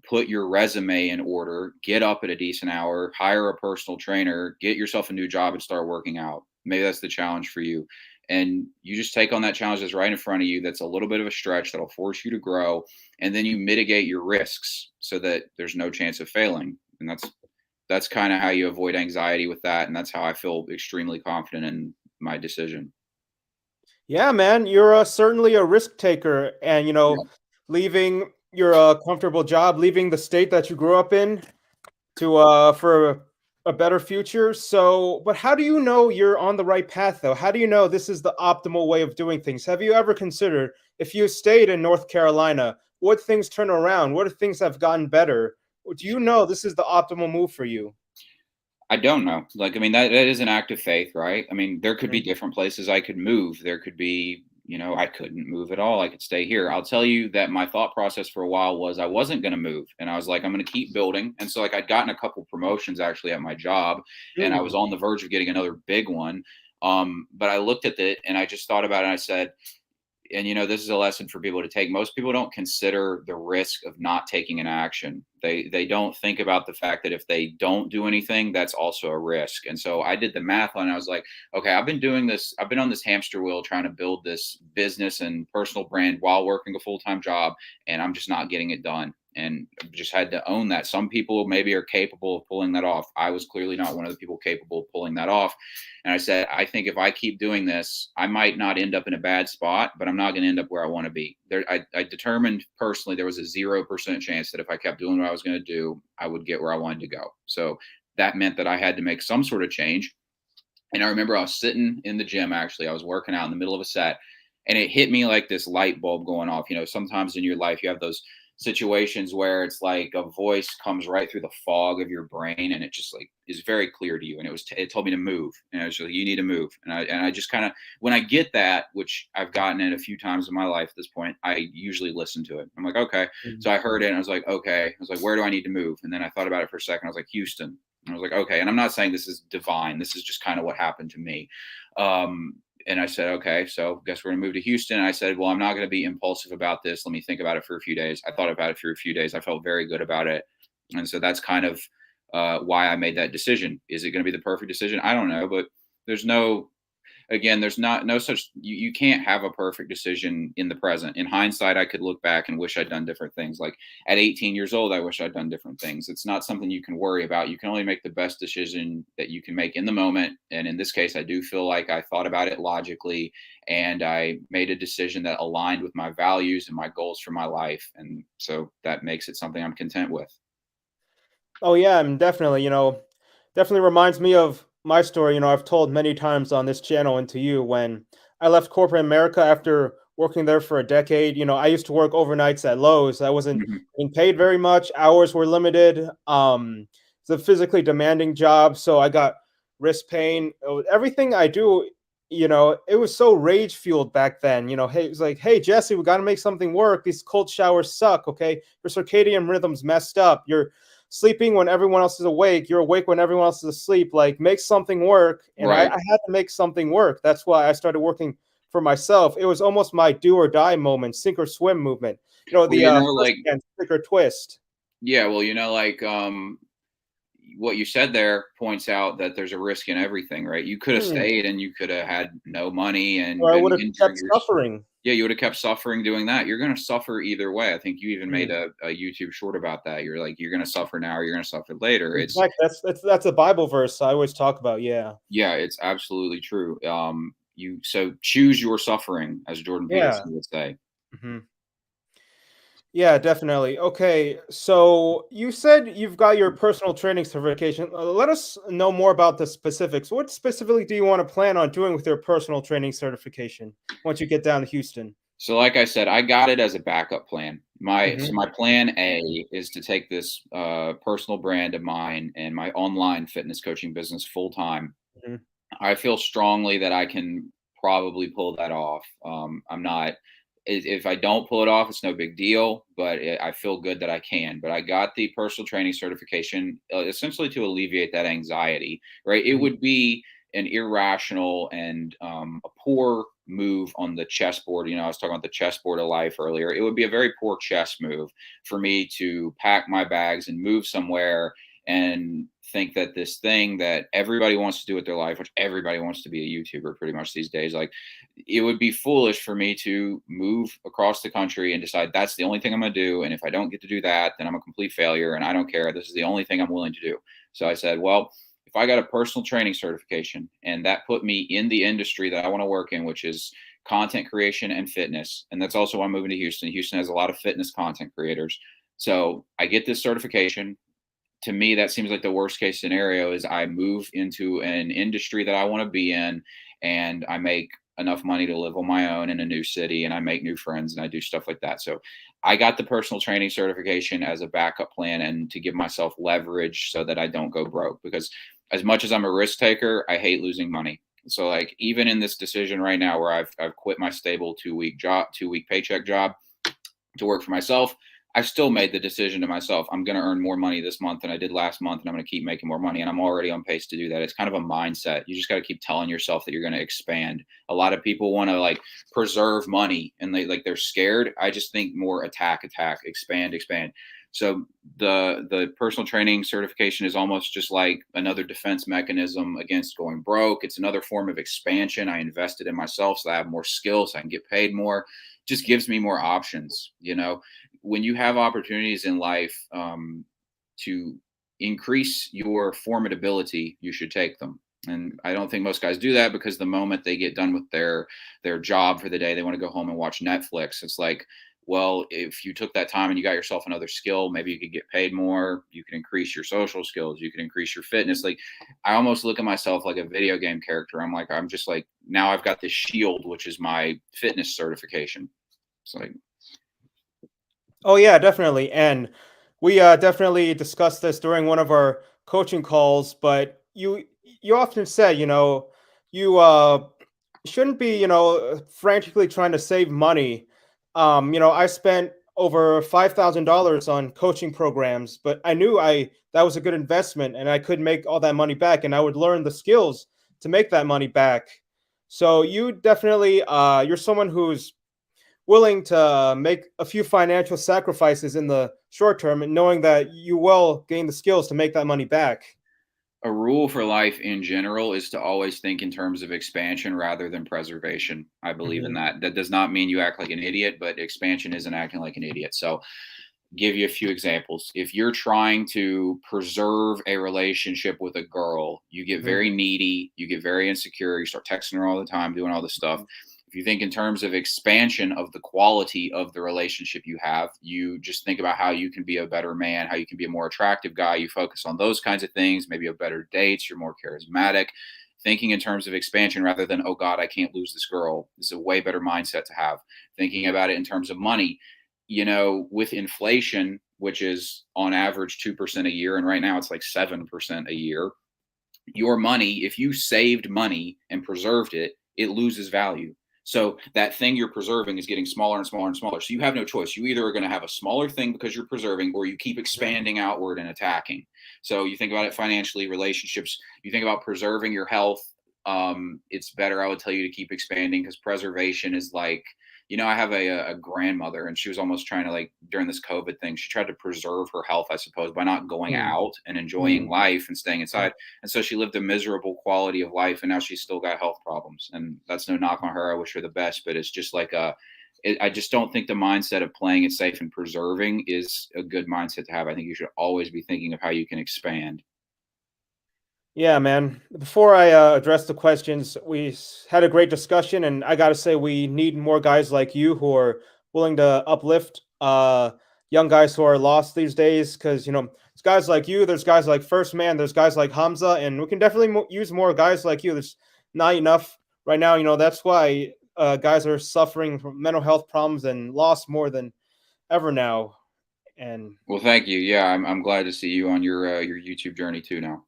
put your resume in order, get up at a decent hour, hire a personal trainer, get yourself a new job and start working out. Maybe that's the challenge for you. And you just take on that challenge that's right in front of you, that's a little bit of a stretch that'll force you to grow. And then you mitigate your risks so that there's no chance of failing. And that's kind of how you avoid anxiety with that. And that's how I feel extremely confident in my decision. Yeah, man, you're certainly a risk taker, and Yeah. leaving your comfortable job, leaving the state that you grew up in to for a better future. So, but how do you know you're on the right path, though? How do you know this is the optimal way of doing things? Have you ever considered if you stayed in North Carolina, would things turn around? What if things have gotten better? Do you know this is the optimal move for you? I don't know. Like, I mean, that is an act of faith, right? I mean, there could be Mhm. different places I could move. There could be, I couldn't move at all. I could stay here. I'll tell you that my thought process for a while was I wasn't going to move. And I was like, I'm going to keep building. And so, like, I'd gotten a couple promotions actually at my job, and I was Mm. on the verge of getting another big one. But I looked at it and I just thought about it and I said, and this is a lesson for people to take. Most people don't consider the risk of not taking an action. They don't think about the fact that if they don't do anything, that's also a risk. And so I did the math on it. I was like, okay, I've been doing this, I've been on this hamster wheel trying to build this business and personal brand while working a full-time job, and I'm just not getting it done. And just had to own that. Some people maybe are capable of pulling that off. I was clearly not one of the people capable of pulling that off. And I said, I think if I keep doing this, I might not end up in a bad spot, but I'm not going to end up where I want to be. I determined personally there was a 0% chance that if I kept doing what I was going to do, I would get where I wanted to go. So that meant that I had to make some sort of change. And I remember I was sitting in the gym, actually, I was working out in the middle of a set, and it hit me like this light bulb going off. Sometimes in your life, you have those situations where it's like a voice comes right through the fog of your brain and it just like is very clear to you. And it told me to move, and it was like, you need to move. And I just kind of, when I get that, which I've gotten it a few times in my life at this point, I usually listen to it. I'm like, okay. Mm. So I heard it and I was like, okay. I was like, where do I need to move? And then I thought about it for a second. I was like, Houston. And I was like, okay. And I'm not saying this is divine. This is just kind of what happened to me. And I said, okay, so guess we're gonna move to Houston. And I said, well, I'm not gonna be impulsive about this. Let me think about it for a few days. I thought about it for a few days. I felt very good about it. And so that's kind of why I made that decision. Is it gonna be the perfect decision? I don't know, but there's no, again, there's not no such, you can't have a perfect decision in the present. In hindsight, I could look back and wish I'd done different things. Like at 18 years old, I wish I'd done different things. It's not something you can worry about. You can only make the best decision that you can make in the moment. And in this case, I do feel like I thought about it logically and I made a decision that aligned with my values and my goals for my life. And so that makes it something I'm content with. Oh yeah, and definitely, definitely reminds me of my story. I've told many times on this channel and to you when I left corporate America after working there for a decade. I used to work overnights at Lowe's. I wasn't Mhm. being paid very much. Hours were limited. It's a physically demanding job, so I got wrist pain. Everything I do, it was so rage fueled back then. Hey, it was like, hey Jesse, we got to make something work. These cold showers suck. Okay, your circadian rhythm's messed up. Your sleeping when everyone else is awake, you're awake when everyone else is asleep. Like, make something work. And I Right. had to make something work. That's why I started working for myself. It was almost my do or die moment, sink or swim movement. Well, The first like, again, stick or twist. yeah, well, like, what you said there points out that there's a risk in everything, right? You could have Hmm. stayed and you could have had no money and Or I been would have injuring kept your. suffering. Yeah, you would have kept suffering doing that. You're going to suffer either way. I think you even made Hmm. a YouTube short about that. You're like, you're going to suffer now or you're going to suffer later. In It's, fact, that's a Bible verse I always talk about. Yeah. yeah, it's absolutely true. So choose your suffering, as Jordan Yeah. Peterson would say. Mhm. Yeah, definitely. Okay, so you said you've got your personal training certification. Let us know more about the specifics. What specifically do you want to plan on doing with your personal training certification once you get down to Houston? So, like I said, I got it as a backup plan. Hmm. My plan A is to take this personal brand of mine and my online fitness coaching business full time. Hmm. I feel strongly that I can probably pull that off. I'm not. If I don't pull it off, it's no big deal. But I feel good that I can. But I got the personal training certification essentially to alleviate that anxiety. Right? It Hmm. would be an irrational and a poor move on the chessboard. I was talking about the chessboard of life earlier. It would be a very poor chess move for me to pack my bags and move somewhere and think that this thing that everybody wants to do with their life, which everybody wants to be a YouTuber pretty much these days, like, it would be foolish for me to move across the country and decide that's the only thing I'm going to do. And if I don't get to do that, then I'm a complete failure and I don't care. This is the only thing I'm willing to do. So I said, well, if I got a personal training certification and that put me in the industry that I want to work in, which is content creation and fitness, and that's also why I'm moving to Houston. Houston has a lot of fitness content creators. So I get this certification. To me, that seems like the worst case scenario is I move into an industry that I want to be in and I make enough money to live on my own in a new city and I make new friends and I do stuff like that. So I got the personal training certification as a backup plan and to give myself leverage so that I don't go broke, because as much as I'm a risk taker, I hate losing money. So, like, even in this decision right now where I've quit my stable 2 week job, 2 week paycheck job to work for myself, I still made the decision to myself, I'm going to earn more money this month than I did last month, and I'm going to keep making more money. And I'm already on pace to do that. It's kind of a mindset. You just got to keep telling yourself that you're going to expand. A lot of people want to like preserve money and they're scared. I just think more attack, expand, expand. So the personal training certification is almost just like another defense mechanism against going broke. It's another form of expansion. I invested in myself so I have more skills, so I can get paid more. Just gives me more options. When you have opportunities in life to increase your formidability, you should take them. And I don't think most guys do that, because the moment they get done with their job for the day, they want to go home and watch Netflix. It's like, well, if you took that time and you got yourself another skill, maybe you could get paid more. You can increase your social skills. You can increase your fitness. Like, I almost look at myself like a video game character. I'm just like, now I've got this shield, which is my fitness certification. It's like, Oh yeah, definitely. And we definitely discussed this during one of our coaching calls. But you often said, you shouldn't be, frantically trying to save money. I spent over $5,000 on coaching programs, but I knew I that was a good investment, and I could make all that money back, and I would learn the skills to make that money back. So you definitely, you're someone who's willing to make a few financial sacrifices in the short term, and knowing that you will gain the skills to make that money back. a rule for life in general is to always think in terms of expansion rather than preservation. I believe in Mhm. that. That does not mean you act like an idiot, but expansion isn't acting like an idiot. So, give you a few examples. If you're trying to preserve a relationship with a girl, you get Mhm. very needy, you get very insecure, you start texting her all the time, doing all this stuff. If you think in terms of expansion of the quality of the relationship you have, you just think about how you can be a better man, how you can be a more attractive guy. You focus on those kinds of things, maybe a better dates, you're more charismatic. Thinking in terms of expansion rather than, oh God, I can't lose this girl, is a way better mindset to have. Thinking about it in terms of money, with inflation, which is on average 2% a year, and right now it's like 7% a year, your money, if you saved money and preserved it, it loses value. So that thing you're preserving is getting smaller and smaller and smaller. So you have no choice. You either are going to have a smaller thing because you're preserving, or you keep expanding outward and attacking. So you think about it financially, relationships, you think about preserving your health. It's better, I would tell you, to keep expanding, because preservation is like, I have a grandmother, and she was almost trying to, like, during this COVID thing, she tried to preserve her health, I suppose, by not going Mm, out and enjoying mm, life and staying mm. inside. And so she lived a miserable quality of life, and now she's still got health problems. And that's no knock on her. I wish her the best, but it's just like I just don't think the mindset of playing it safe and preserving is a good mindset to have. I think you should always be thinking of how you can expand. Yeah, man. Before I address the questions, had a great discussion, and I gotta say, we need more guys like you who are willing to uplift young guys who are lost these days. Because there's guys like you, there's guys like First Man, there's guys like Hamza, and we can definitely use more guys like you. There's not enough right now. That's why guys are suffering from mental health problems and lost more than ever now. And Well, thank you. Yeah, I'm glad to see you on your YouTube journey too now.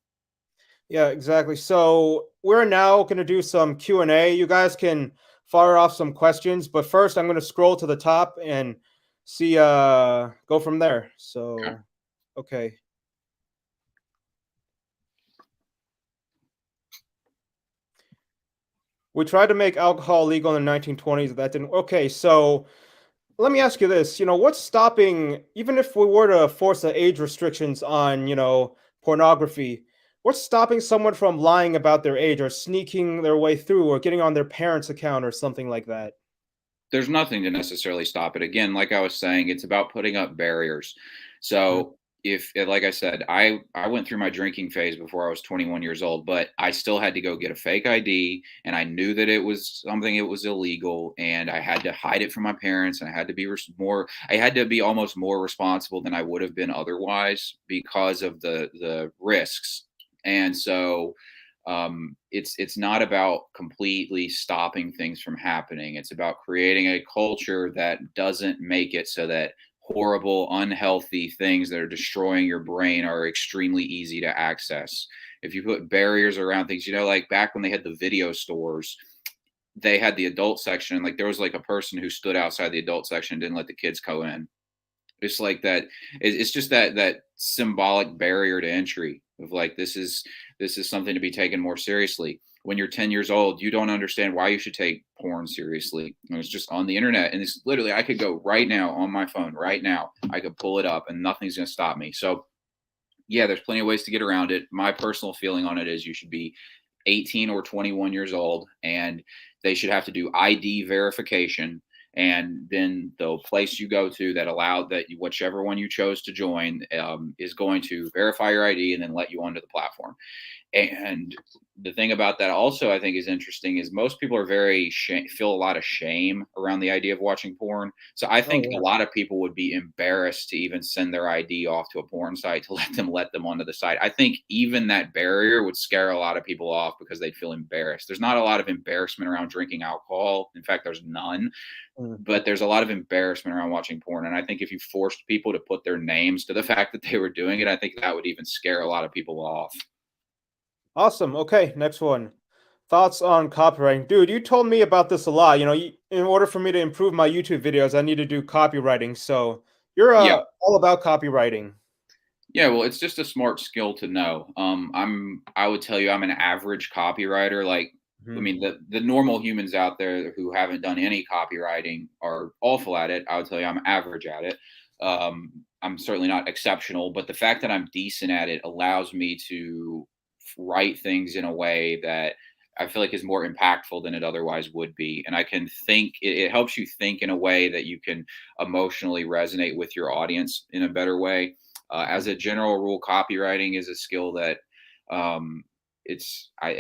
yeah, exactly. So we're now going to do some Q&A. You guys can fire off some questions, but first I'm going to scroll to the top and see go from there. Okay. So okay. We tried to make alcohol legal in the 1920s. That didn't. Okay, so let me ask you this. What's stopping, even if we were to force the age restrictions on, pornography, what's stopping someone from lying about their age or sneaking their way through or getting on their parents' account or something like that? There's nothing to necessarily stop it. Again, like I was saying, it's about putting up barriers. Mm, So if, like I said, I went through my drinking phase before I was 21 years old, but I still had to go get a fake ID, and I knew that it was something, it was illegal, and I had to hide it from my parents, and I had to be I had to be almost more responsible than I would have been otherwise because of the risks. And so it's not about completely stopping things from happening. It's about creating a culture that doesn't make it so that horrible, unhealthy things that are destroying your brain are extremely easy to access. If you put barriers around things, like back when they had the video stores, they had the adult section. Like there was like a person who stood outside the adult section and didn't let the kids go in. It's like that. It's just that symbolic barrier to entry of like, this is something to be taken more seriously. When you're 10 years old, you don't understand why you should take porn seriously. And it's just on the internet, and it's literally, I could go right now on my phone right now. I could pull it up, and nothing's going to stop me. So yeah, there's plenty of ways to get around it. My personal feeling on it is you should be 18 or 21 years old, and they should have to do ID verification. And then the place you go to that allowed that whichever one you chose to join is going to verify your ID and then let you onto the platform. And the thing about that also I think is interesting is most people are feel a lot of shame around the idea of watching porn. So I Oh think a yeah. lot of people would be embarrassed to even send their ID off to a porn site to let them onto the site. I think even that barrier would scare a lot of people off because they feel embarrassed. There's not a lot of embarrassment around drinking alcohol. In fact, there's none, Mm. but there's a lot of embarrassment around watching porn. And I think if you forced people to put their names to the fact that they were doing it, I think that would even scare a lot of people off. Awesome. Okay, next one. Thoughts on copywriting. Dude, you told me about this a lot. In order for me to improve my YouTube videos, I need to do copywriting. So you're Yeah. all about copywriting. Yeah, well, it's just a smart skill to know. I would tell you I'm an average copywriter. Like, I Mhm. mean, the normal humans out there who haven't done any copywriting are awful at it. I would tell you I'm average at it. I'm certainly not exceptional, but the fact that I'm decent at it allows me to write things in a way that I feel like is more impactful than it otherwise would be. And I can think it helps you think in a way that you can emotionally resonate with your audience in a better way. As a general rule, copywriting is a skill that I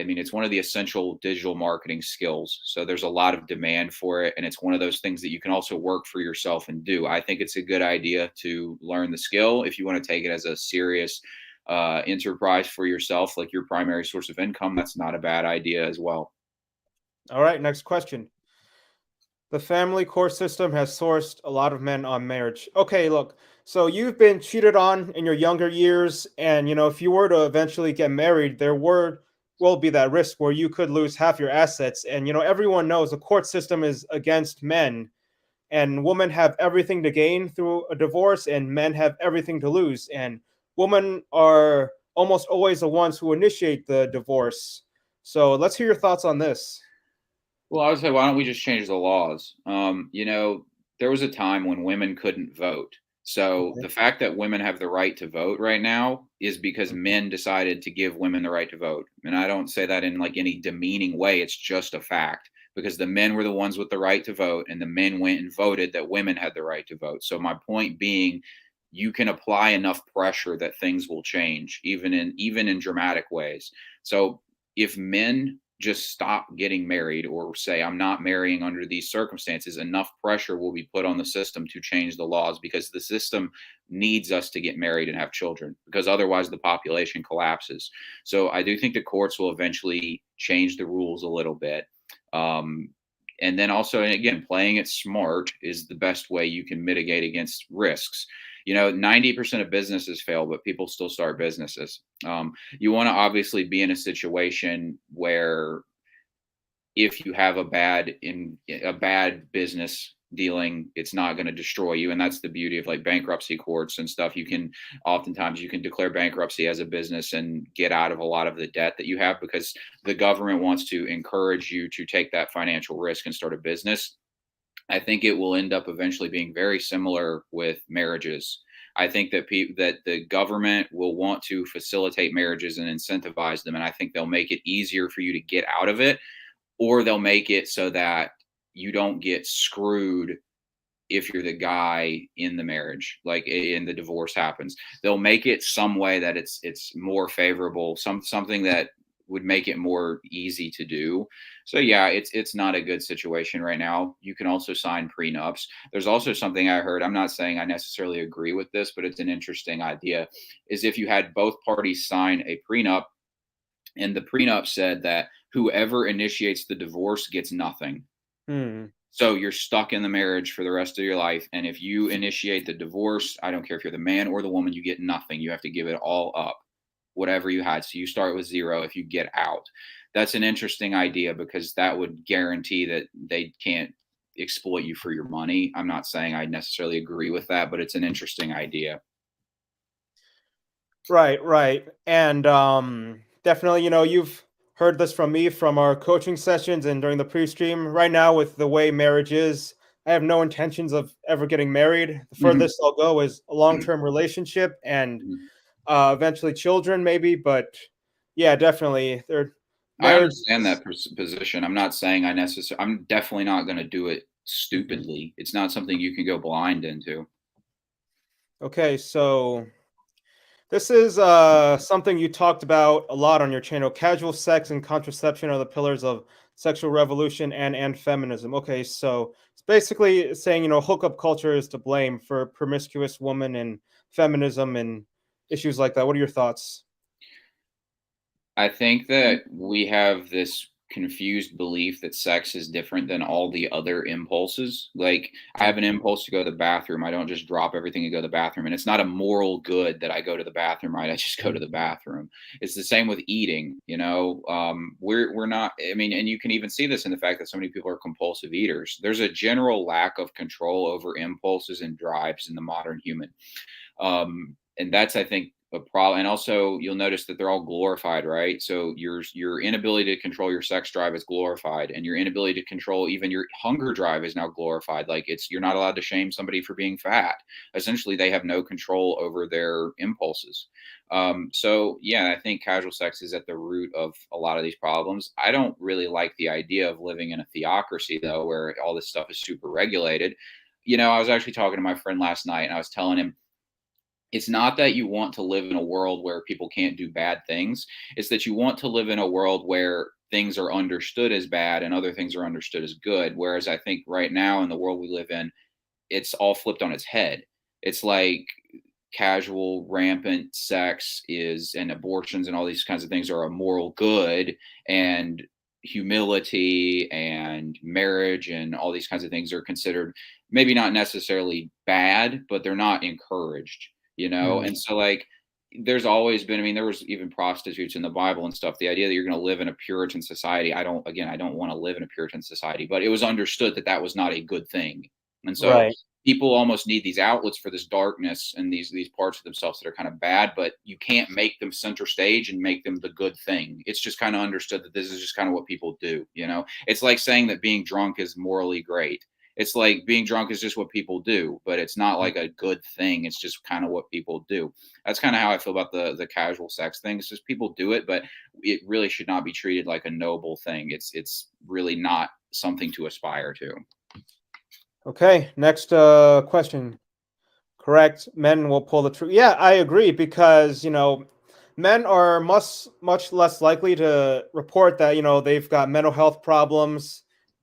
mean, it's one of the essential digital marketing skills. So there's a lot of demand for it, and it's one of those things that you can also work for yourself and do. I think it's a good idea to learn the skill if you want to take it as a serious enterprise for yourself, like your primary source of income. That's not a bad idea as well. All right, next question. The family court system has sourced a lot of men on marriage. Okay, look. So you've been cheated on in your younger years, and if you were to eventually get married, there will be that risk where you could lose half your assets. And everyone knows the court system is against men, and women have everything to gain through a divorce, and men have everything to lose. And women are almost always the ones who initiate the divorce. So let's hear your thoughts on this. Well, I would say, why don't we just change the laws? There was a time when women couldn't vote. So Okay. the fact that women have the right to vote right now is because men decided to give women the right to vote. And I don't say that in like any demeaning way. It's just a fact because the men were the ones with the right to vote and the men went and voted that women had the right to vote. So my point being, you can apply enough pressure that things will change, even in dramatic ways. So if men just stop getting married or say I'm not marrying under these circumstances, enough pressure will be put on the system to change the laws because the system needs us to get married and have children because otherwise the population collapses. So I do think the courts will eventually change the rules a little bit. um, and then also, and again, playing it smart is the best way you can mitigate against risks. 90% of businesses fail, but people still start businesses. You want to obviously be in a situation where if you have a bad business dealing, it's not going to destroy you. And that's the beauty of like bankruptcy courts and stuff. Oftentimes you can declare bankruptcy as a business and get out of a lot of the debt that you have because the government wants to encourage you to take that financial risk and start a business. I think it will end up eventually being very similar with marriages. I think that the government will want to facilitate marriages and incentivize them, and I think they'll make it easier for you to get out of it, or they'll make it so that you don't get screwed if you're the guy in the marriage, like in the divorce happens. They'll make it some way that it's more favorable, something that would make it more easy to do. So yeah, it's not a good situation right now. You can also sign prenups. There's also something I heard, I'm not saying I necessarily agree with this, but it's an interesting idea, is if you had both parties sign a prenup and the prenup said that whoever initiates the divorce gets nothing. Hmm. So you're stuck in the marriage for the rest of your life. And if you initiate the divorce, I don't care if you're the man or the woman, you get nothing. You have to give it all up, whatever you had. So you start with zero if you get out. That's an interesting idea because that would guarantee that they can't exploit you for your money. I'm not saying I necessarily agree with that, but it's an interesting idea. Right, right. And definitely, you've heard this from me from our coaching sessions and during the pre-stream. Right now, with the way marriage is, I have no intentions of ever getting married. The Mhm. furthest I'll go is a long-term relationship and Mhm. eventually children, maybe. But yeah, definitely, I marriage understand is that position. I'm not saying I'm definitely not going to do it Mhm. stupidly. It's not something you can go blind into. Okay. So this is something you talked about a lot on your channel. Casual sex and contraception are the pillars of sexual revolution and feminism. Okay, so it's basically saying hookup culture is to blame for promiscuous women and feminism and issues like that. What are your thoughts? I think that we have this confused belief that sex is different than all the other impulses. Like, I have an impulse to go to the bathroom. I don't just drop everything and go to the bathroom. And it's not a moral good that I go to the bathroom, right? I just go to the bathroom. It's the same with eating, you know. We're not, I mean, and you can even see this in the fact that so many people are compulsive eaters. There's a general lack of control over impulses and drives in the modern human. And that's, I think, a problem. And also, you'll notice that they're all glorified, right? So your inability to control your sex drive is glorified, and your inability to control even your hunger drive is now glorified. Like, you're not allowed to shame somebody for being fat. Essentially, they have no control over their impulses. So yeah, I think casual sex is at the root of a lot of these problems. I don't really like the idea of living in a theocracy though, where all this stuff is super regulated. I was actually talking to my friend last night, and I was telling him it's not that you want to live in a world where people can't do bad things. It's that you want to live in a world where things are understood as bad and other things are understood as good. Whereas I think right now in the world we live in, it's all flipped on its head. It's like casual, rampant sex is, and abortions and all these kinds of things are a moral good, and humility and marriage and all these kinds of things are considered maybe not necessarily bad, but they're not encouraged. Hmm. And so, like, there's always been, I mean, there was even prostitutes in the Bible and stuff. The idea that you're going to live in a Puritan society, I don't want to live in a Puritan society, but it was understood that that was not a good thing. And so Right. people almost need these outlets for this darkness and these parts of themselves that are kind of bad, but you can't make them center stage and make them the good thing. It's just kind of understood that this is just kind of what people do, you know? It's like saying that being drunk is morally great. It's like being drunk is just what people do, but it's not like a good thing. It's just kind of what people do. That's kind of how I feel about the casual sex thing. It's just people do it, but it really should not be treated like a noble thing. It's really not something to aspire to. Okay, next question. Correct. Men will pull the trigger. Yeah, I agree because, men are much less likely to report that, they've got mental health problems.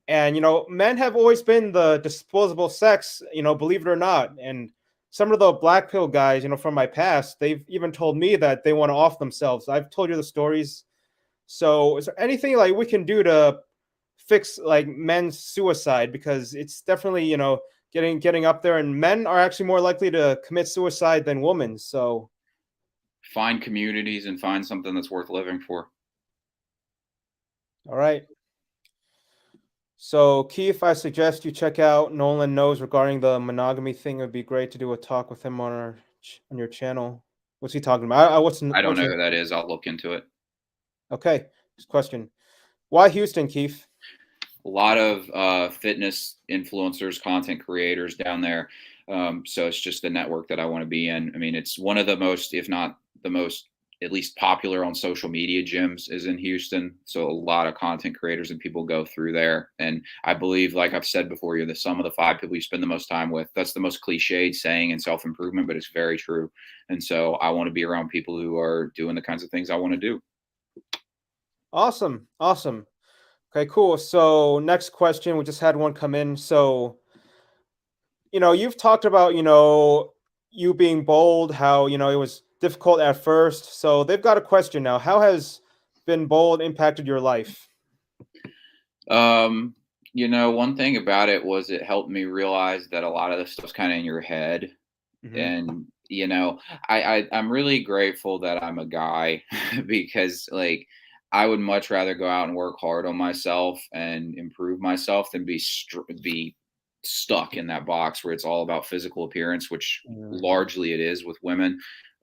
And, men have always been the disposable sex, believe it or not. And some of the black pill guys, from my past, they've even told me that they want to off themselves. I've told you the stories. So, is there anything like we can do to fix like men's suicide? Because it's definitely, getting up there, and men are actually more likely to commit suicide than women. So, Find communities and find something that's worth living for. all right. So, Keith, I suggest you check out Nolan Knows regarding the monogamy thing. It would be great to do a talk with him on on your channel. What's he talking about? I don't What's know his? who that is. I'll look into it. Okay, his question. Why Houston, Keith? A lot of fitness influencers, content creators down there. So it's just the network that I want to be in. I mean, it's one of the most, if not the most, at least popular on social media gyms is in Houston. So a lot of content creators and people go through there. And I believe, like I've said before, you're the sum of the five people you spend the most time with. That's the most cliched saying in self-improvement, but it's very true. And so I want to be around people who are doing the kinds of things I want to do. Awesome, awesome. Okay, cool. So, next question. We just had one come in. So, you've talked about, you being bold, how, it was difficult at first. So they've got a question now. How has been bold impacted your life? Um, one thing about it was it helped me realize that a lot of this stuff's kind of in your head. Hmm. And, I'm really grateful that I'm a guy because like I would much rather go out and work hard on myself and improve myself than be stuck in that box where it's all about physical appearance, which largely it is with women.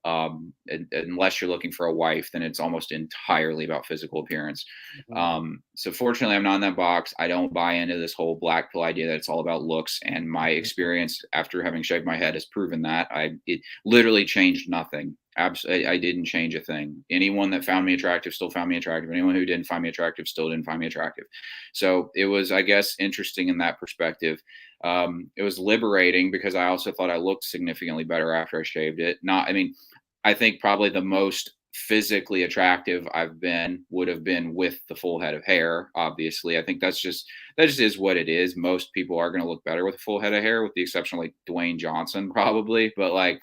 Unless you're looking for a wife, then it's almost entirely about physical appearance. Hmm. So fortunately, I'm not in that box. I don't buy into this whole black pill idea that it's all about looks. And my experience after having shaved my head has proven that it literally changed nothing. Absolutely, I didn't change a thing. Anyone that found me attractive still found me attractive. Anyone who didn't find me attractive still didn't find me attractive. So it was, I guess, interesting in that perspective. It was liberating because I also thought I looked significantly better after I shaved it. Not, I mean, I think probably the most physically attractive I've been would have been with the full head of hair. Obviously, I think that just is what it is. Most people are going to look better with a full head of hair, with the exception of like Dwayne Johnson, probably. But like,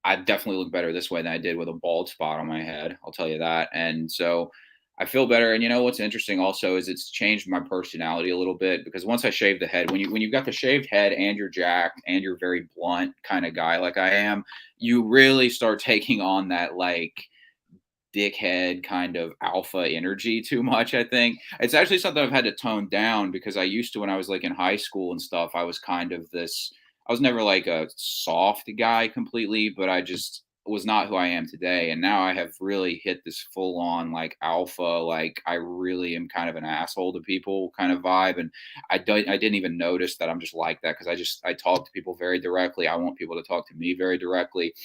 I definitely look better this way than I did with a bald spot on my head. I'll tell you that. And so I feel better. And what's interesting also is it's changed my personality a little bit because once I shaved the head, when you've got the shaved head and you're jacked and you're very blunt kind of guy like I am, you really start taking on that like dickhead kind of alpha energy too much. I think it's actually something I've had to tone down because I used to, when I was like in high school and stuff, I was kind of this, I was never like a soft guy completely, but I just was not who I am today. And now I have really hit this full on like alpha, like I really am kind of an asshole to people kind of vibe. And I didn't even notice that I'm just like that because I talk to people very directly. I want people to talk to me very directly.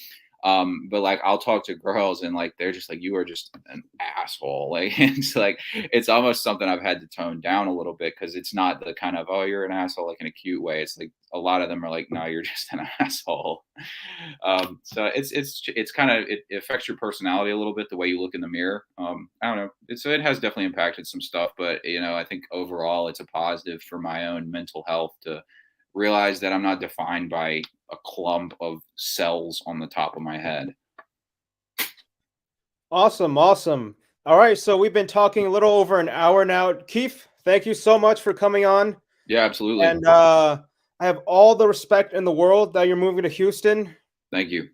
But like I'll talk to girls and like they're just like, you are just an asshole. Like it's like it's almost something I've had to tone down a little bit because it's not the kind of, oh, you're an asshole like in a cute way. It's like a lot of them are like, no, you're just an asshole. So it's kind of it affects your personality a little bit, the way you look in the mirror. I don't know. It has definitely impacted some stuff, but I think overall it's a positive for my own mental health to realize that I'm not defined by a clump of cells on the top of my head. Awesome, awesome. All right, so we've been talking a little over an hour now. Keith, thank you so much for coming on. Yeah, absolutely. And I have all the respect in the world that you're moving to Houston. Thank you.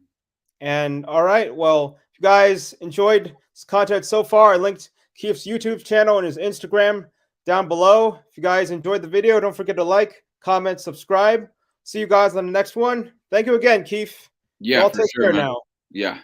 And all right, well, if you guys enjoyed this content so far, I linked Keefe's YouTube channel and his Instagram down below. If you guys enjoyed the video, don't forget to like, comment, subscribe. See you guys on the next one. Thank you again, Keefe. You Yeah, all for take sure, care man. now. Yeah.